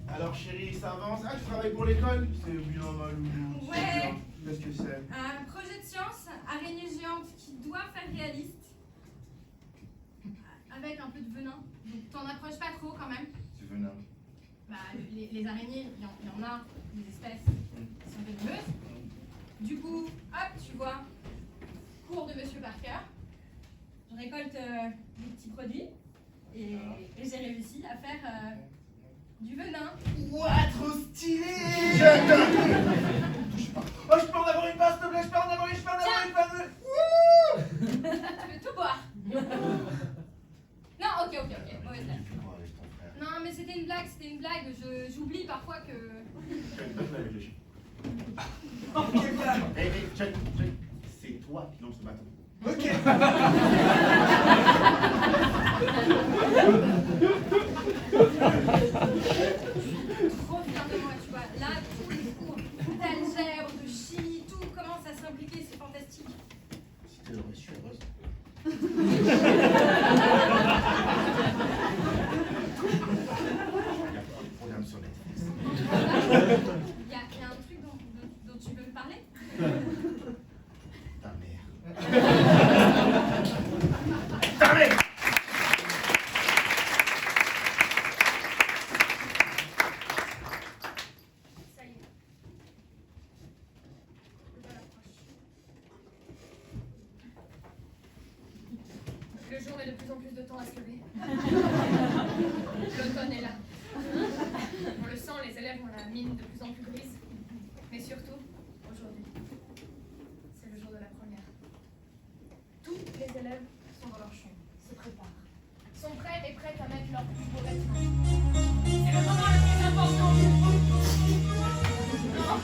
Alors chérie, ça avance. Ah, tu travailles pour l'école? C'est bien malou. Ouais. Qu'est-ce que c'est? Un projet de science, araignée géante qui doit faire réaliste. Avec un peu de venin. Donc t'en approches pas trop quand même. Du venin. Bah, les araignées, il y en a des espèces qui sont venimeuses. Du coup, hop, tu vois, cours de Monsieur Parker. Je récolte des petits produits et j'ai réussi à faire du venin. Ouah, trop stylé! Touche pas. Oh, je peux en avoir une passe, s'il te plaît, je peux en avoir une, passe. Tu veux tout boire? Non, ok, mauvaise blague. Tu crois avec ton frère? Non, mais c'était une blague. J'oublie parfois que... Donne-le avec le chien. Hey, check. C'est toi qui lance le bâton. Ok. Trop fière de moi, tu vois. Là, tous les cours d'algèbre, de chimie, tout commence à s'impliquer, c'est fantastique. Si tu l'aurais su, heureuse. Programme sur Netflix. Il y a un truc dont tu veux me parler? Ta mère. Ta mère! ça y est. Le bal approche. Le jour met de plus en plus de temps à se lever. L'automne est là. On le sent, les élèves ont la mine de plus en plus grise. Mais surtout, aujourd'hui, c'est le jour de la première. Tous les élèves sont dans leur chambre, se préparent, sont prêts et prêtes à mettre leurs plus beaux vêtements. C'est le moment le plus important pour vous. Non,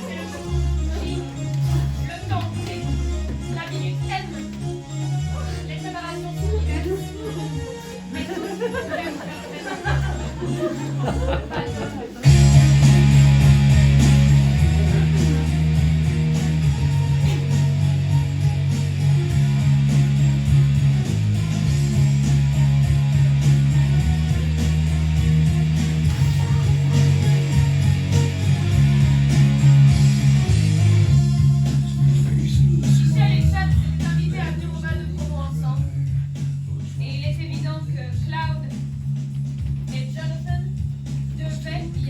c'est le jour J, le temps T, la minute M. Les préparations sont diverses, mais toutes prêtes à faire Michel et Chad s'étaient invités à venir au bal de promo ensemble. Et il est évident que Cloud et Jonathan devaient y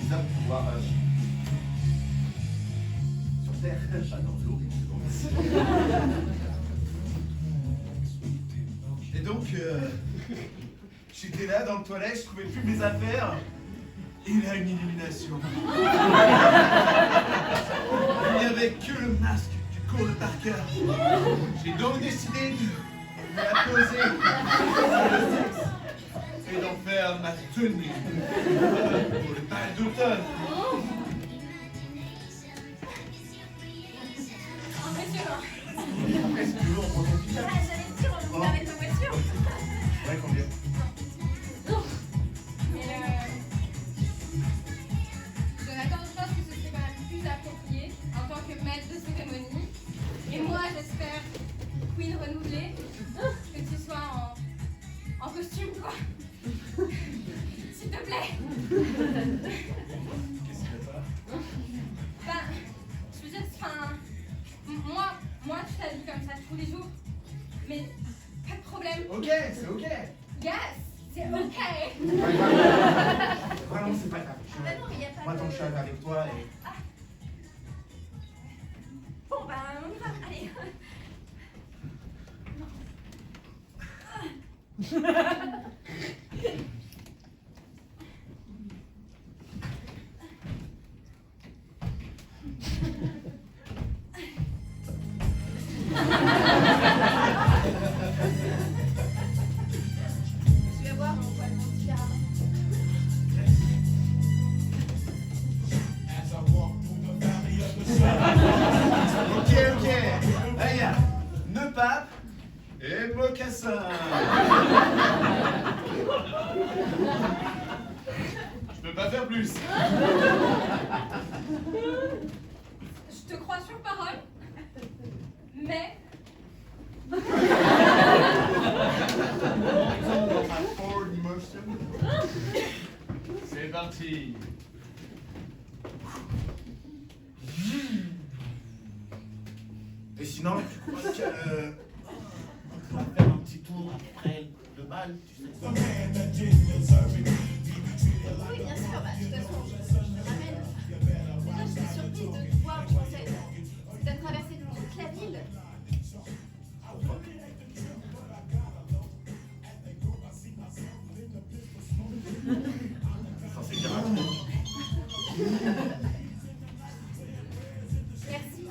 ça pour pouvoir... sur Terre, pas dans l'eau. Et donc, j'étais là dans le toilette, je trouvais plus mes affaires. Et il y a une illumination. Il n'y avait que le masque du Cole Parker. J'ai donc décidé de la poser sur le sexe et d'en faire ma tenue pour le bal d'automne. Impressionnant. Après, si tu veux, on prend ton petit Ah, j'allais te dire, on va avec ta voiture. Ouais, combien? Mais Jonathan, je pense que ce serait quand même plus approprié en tant que maître de cérémonie. Et moi, j'espère, Queen renouvelée, que tu sois en costume, quoi. S'il te plaît. Qu'est-ce qu'il y a pas? Ben, je veux dire, enfin, moi, tu t'habilles comme ça tous les jours. Mais pas de problème. Ok, c'est ok. Yes, c'est ok. Vraiment, c'est pas grave. Ah non, mais y a pas Moi, de... tant que je suis avec toi et... Bon, ben, on y va, allez. Je vais voir mon poil anti-garde. As I walk through the valley of the shadow. Ok. Là, il y a nœud pape et mocassin. Je peux pas faire plus. Je te crois sur parole, mais Dans ma forward motion. C'est parti. Et sinon, tu crois que... on va faire un petit tour après le bal, tu sais. The man that didn't deserve it. He be treated like Oui, bien sûr, bah, de toute façon, je te ramène. Déjà, j'étais surprise de te voir dans cette... T'as traversé toute la ville. C'est censé dire un truc. Merci.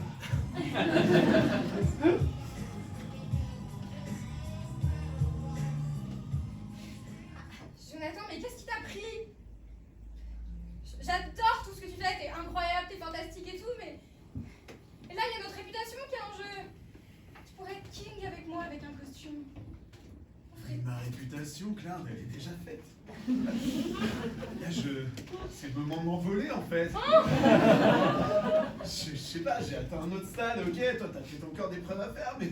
Jonathan, mais qu'est-ce qui t'a pris? J'adore tout ce que tu fais, t'es incroyable, t'es fantastique et tout, mais... Et là, il y a notre réputation qui est en jeu. Tu pourrais être king avec moi, avec un costume. On ferait... Ma réputation, Claire, elle est déjà faite. Là, c'est le moment de m'envoler, en fait. Je sais pas, j'ai atteint un autre stade, ok, toi, t'as peut-être encore des preuves à faire, mais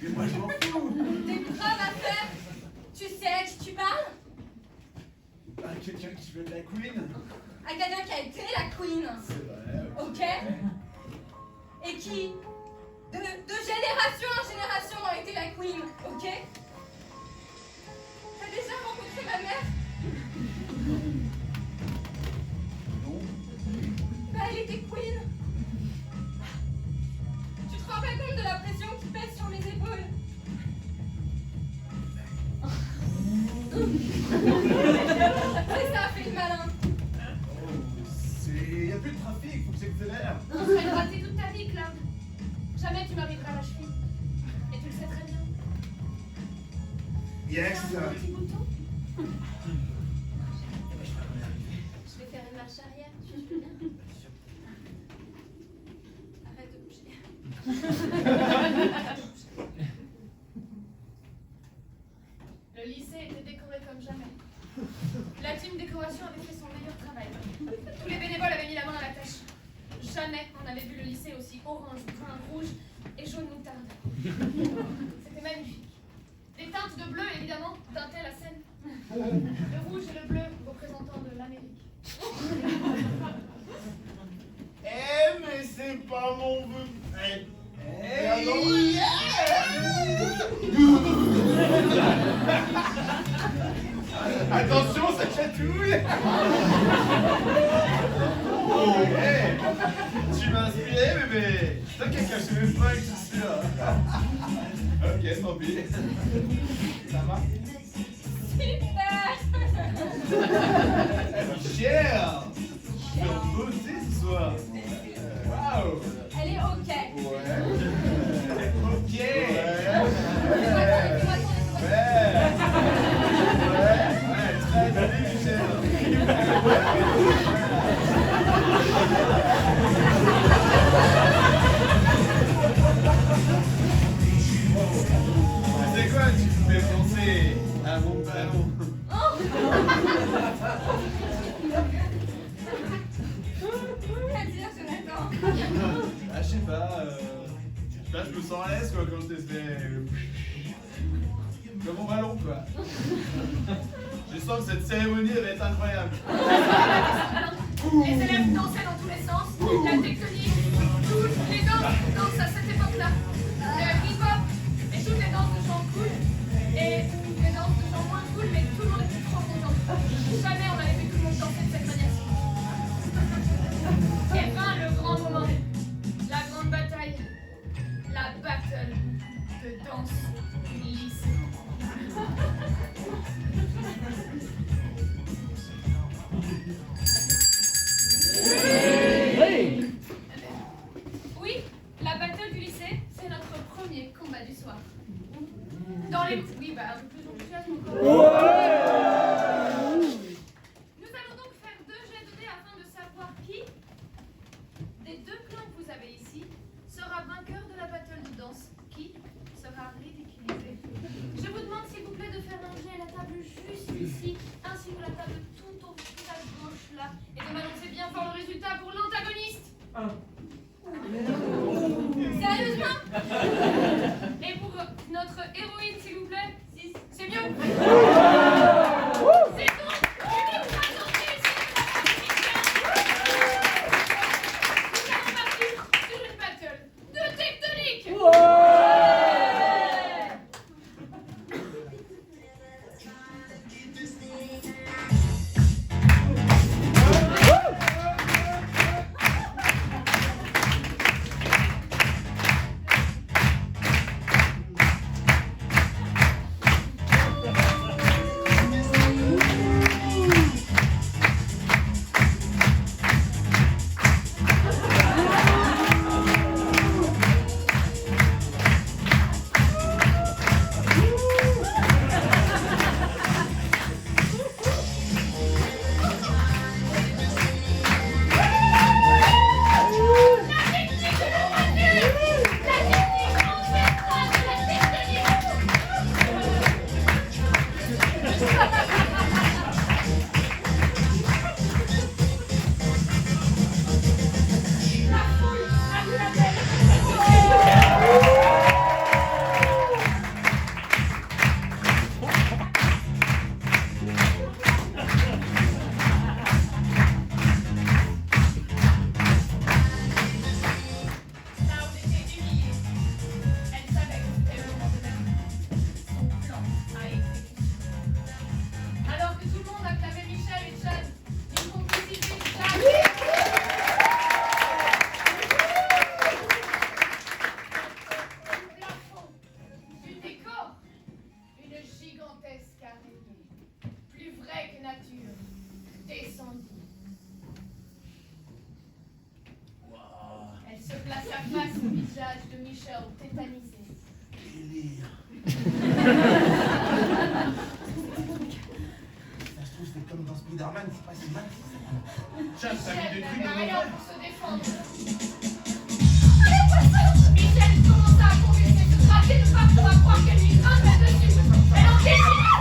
moi, je m'en fous. Des preuves à faire? Tu sais à qui tu parles? Ah, quelqu'un qui veut de la queen. À quelqu'un qui a été la queen. C'est vrai, Ok? Et qui, de génération en génération, a été la queen. Ok? T'as déjà rencontré ma mère? Non. Bah, elle était queen. Tu te rends pas compte de la pression qui pèse sur mes épaules? C'est ça, fais le malin. Y a plus de trafic, faut que j'accélère. Tu serais raté toute ta vie, Claude. Jamais tu m'arriveras à la cheville. Et tu le sais très bien. Yes. Tiens, un petit bouton. Je vais faire une marche arrière, tu veux bien? Arrête de bouger. Le lycée était décoré comme jamais. La team décoration avait fait son meilleur travail. Tous les bénévoles avaient mis la main à la tâche. Jamais on n'avait vu le lycée aussi orange, brun, rouge et jaune moutarde. C'était magnifique. Des teintes de bleu, évidemment, teintaient la scène. Le rouge et le bleu représentant de l'Amérique. Eh, mais c'est pas mon vœu. Attention, ça chatouille. Hey, tu m'as inspiré, bébé. C'est toi qui as caché mes fringues, je suis sûr. Ok, tant pis. Ça va? Super. Michel, je suis en beauté ce soir. Waouh. Elle est ok. Ouais. Ok. Ouais. Très joli, Michel. C'est quoi, tu me fais penser à mon ballon? C'est-à-dire, Jonathan. Ah, je sais pas, je me sens à l'aise quoi quand je fais comme mon ballon quoi. Je sens que cette cérémonie va être incroyable. Les élèves dansaient dans tous les sens, la tectonique, toutes les danses dansent à cette époque-là. Le hip-hop et toutes les danses de gens cool et les danses de gens moins cool, mais tout le monde était trop content. Jamais on avait vu tout le monde danser de cette manière-ci. Et vint le grand moment, la grande bataille, la battle de danse du lycée. Oui, la battle du lycée, c'est notre premier combat du soir. Dans les... Oui, bah, un peu plus enthousiasme encore. Nous allons donc faire 2 jets de dés afin de savoir qui, des 2 clans que vous avez ici, sera vainqueur de la battle de danse. Qui sera ridiculisé. Je vous demande s'il vous plaît de faire un jet à la table juste ici, ainsi que la table tout au fond à gauche là, et de m'annoncer bien fort le résultat pour l'antagoniste. Sérieusement? Et pour notre héroïne, s'il vous plaît? 6. C'est mieux? C'est donc une présentée Nous allons partir sur une battle de tectonique. Spider-Man, c'est pas si mal. Chad, t'as mis des trucs n'a dans rien nos pour se défendre. Michel commence à convulser, se gratter de partout, à croire qu'elle lui grimpe dessus. Elle en déchire.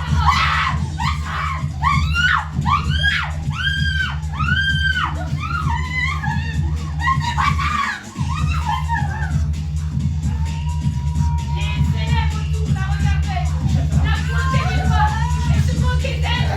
Les élèves autour la regardaient, la pointaient du doigt et se moquaient d'elle.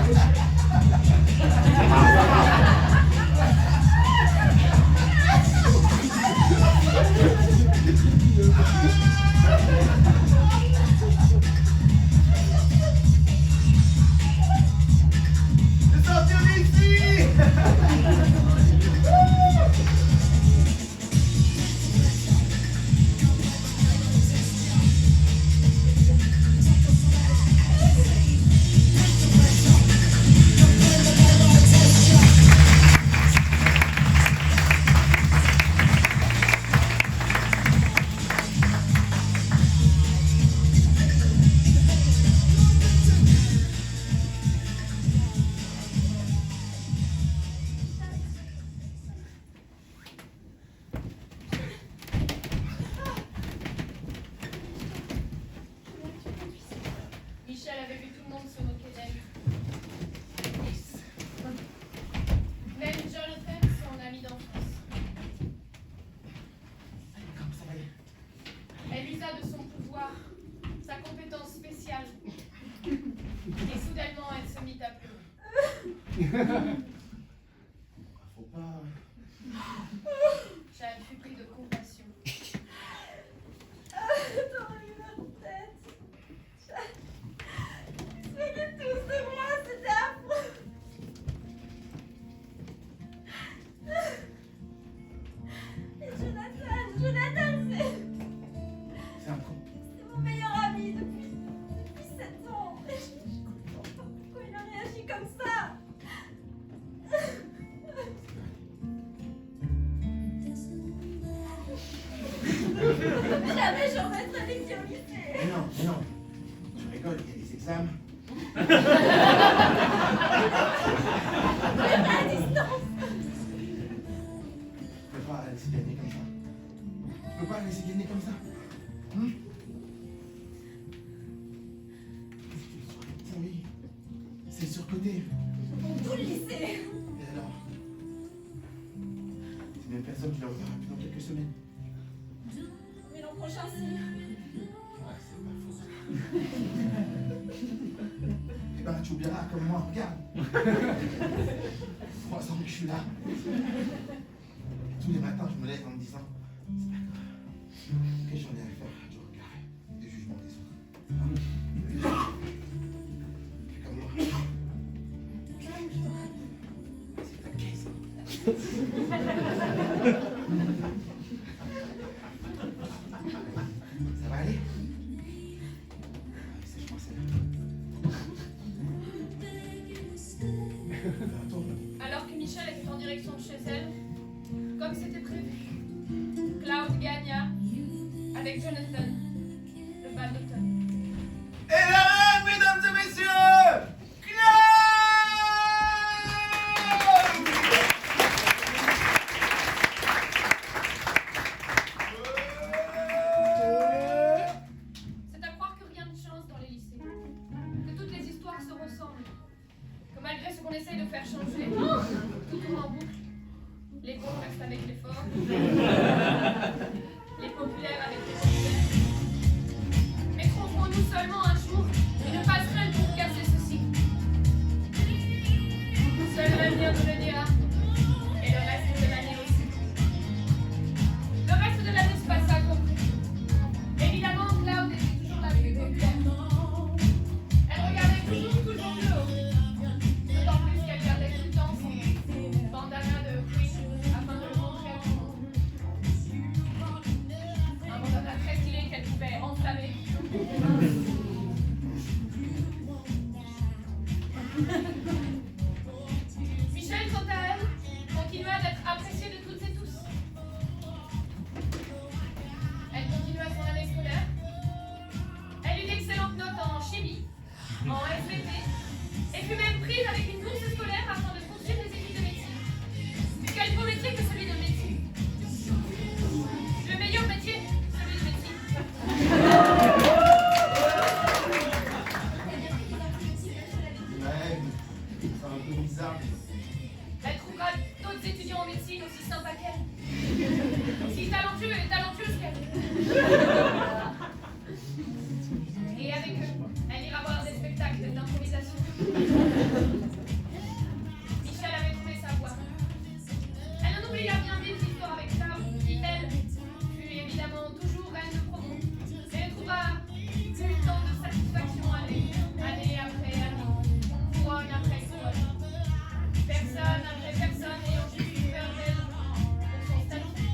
j'en reste avec lui au lycée. Mais non, tu rigoles, il y a des examens. Mais pas à distance. Je peux pas laisser gagner comme ça. Je peux pas laisser gagner comme ça. Oui, c'est surcoté. Pour tout le lycée. Et alors? C'est même personne qui la reverra plus dans quelques semaines. Mais l'an prochain, si. Ah, c'est pas faux. Eh ben, tu oublieras comme moi, regarde. 3 ans que je suis là. Tous les matins, je me lève en me disant, c'est pas grave. Qu'est-ce que j'en ai à faire du regard et du jugement des autres. Fais comme moi. C'est ta caisse. Ça va aller? C'est je pensais. Alors que Michel était en direction de chez elle, comme c'était prévu, Cloud gagna avec Jonathan le bal d'automne. Et la reine, mesdames et messieurs, C'est à croire que rien ne change dans les lycées, que toutes les histoires se ressemblent, que malgré ce qu'on essaye de faire changer, tout tourne en boucle. Les bons restent avec les forts, les populaires avec les populaires. Mais trouverons-nous seulement un jour une passerelle pour casser ceci? Seul l'avenir nous le dira, et le reste de l'année aussi. Le reste de l'année se passa compris. Évidemment, Cloud était toujours la plus populaire. Elle regardait toujours plus haut. D'autant plus qu'elle gardait tout le temps son bandana de Queen afin de le montrer à tout le monde. Un bandana très stylé qu'elle pouvait enflammer. Michel, quant à elle, continua d'être appréciée de toutes et tous. Elle continua son année scolaire. Elle eut d'excellentes notes en chimie, en SVT, et fut même prise avec une bourse scolaire afin de poursuivre les études de médecine. Quel beau métier que celui de médecine! Le meilleur métier, celui de médecine. Ouais, c'est un peu bizarre. Elle trouvera d'autres étudiants en médecine aussi sympas qu'elle. Aussi talentueux et talentueuses qu'elle. Et avec eux, elle ira voir des spectacles d'improvisation. Michel avait trouvé sa voie. Elle en oublia bien vite l'histoire avec Cloud, qui, elle, fut évidemment toujours reine de promo. Et elle trouva plus tant de satisfaction année après année, couronne après couronne. Personne après personne n'ayant juste eu peur d'elle pour son statut.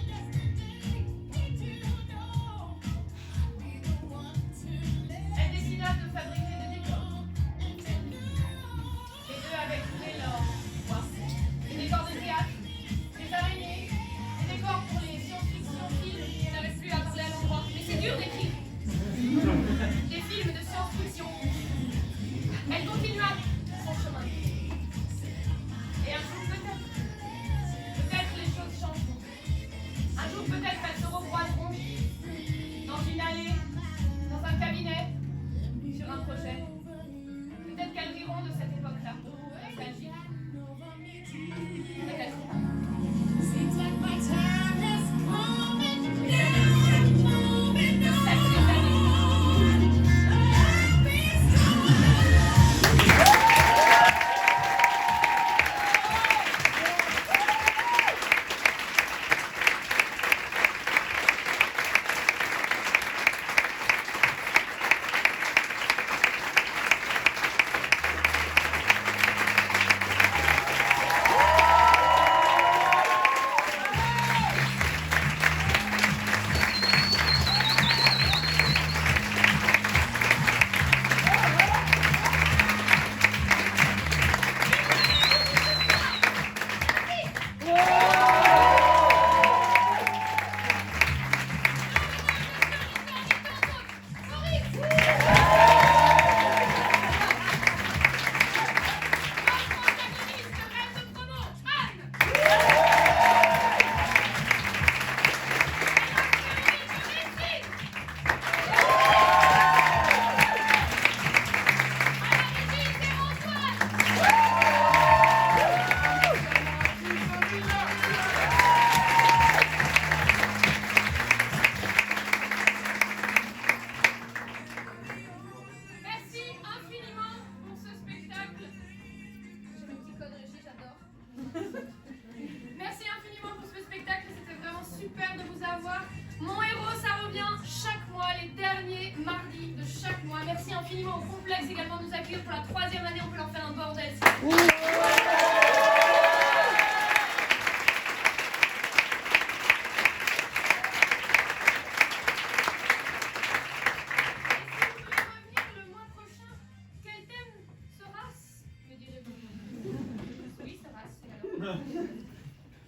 Mon héros, ça revient chaque mois, les derniers mardis de chaque mois. Merci infiniment au complexe également de nous accueillir pour la 3e année. On peut leur faire un bordel.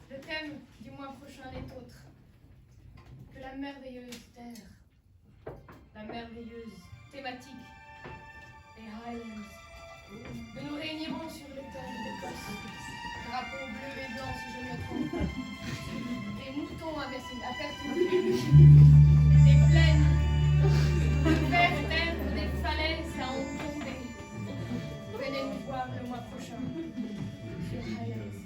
Le thème du mois prochain n'est autre que la merveilleuse terre, la merveilleuse thématique des Highlands. Nous nous réunirons sur le thème d'Écosse, drapeau bleu et blanc si je ne me trompe pas, des moutons à perte de vue, des plaines, de verts terres, des falaises à en tomber. Venez nous voir le mois prochain sur Highlands.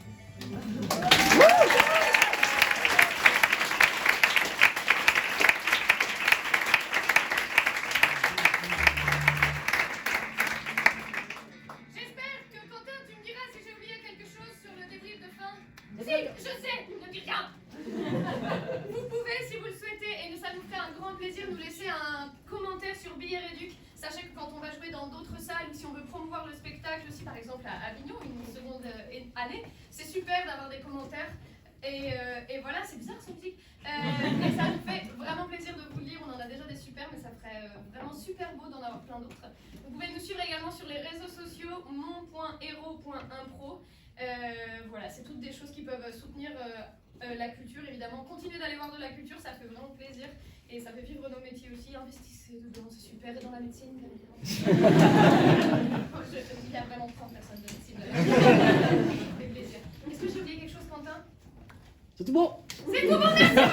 J'espère que Quentin, tu me diras si j'ai oublié quelque chose sur le débrief de fin. Si, je sais, ne dis rien. Vous pouvez, si vous le souhaitez, et ça nous fait un grand plaisir, nous laisser un commentaire sur Billet Réduc. Sachez que quand on va jouer dans d'autres salles, ou si on veut promouvoir le spectacle aussi, par exemple à Avignon, une seconde année, c'est super d'avoir des commentaires. Et voilà, c'est bizarre son musique. Et ça nous fait vraiment plaisir de vous le lire. On en a déjà des super, mais ça ferait vraiment super beau d'en avoir plein d'autres. Vous pouvez nous suivre également sur les réseaux sociaux, mon.hero.impro. Voilà, c'est toutes des choses qui peuvent soutenir la culture, évidemment. Continuez d'aller voir de la culture, ça fait vraiment plaisir. Et ça fait vivre nos métiers aussi. Investissez dedans, c'est super. Et dans la médecine, bien évidemment. Il y a vraiment 30 personnes de médecine. Ça fait plaisir. Est-ce que j'ai oublié quelque chose, Quentin? C'est tout bon. C'est tout bon, merci beaucoup.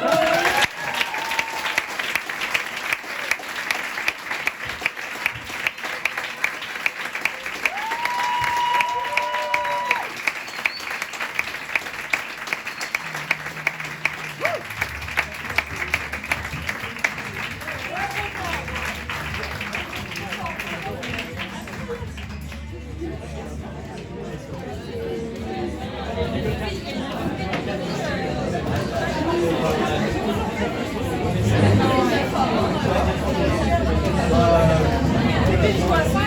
Choix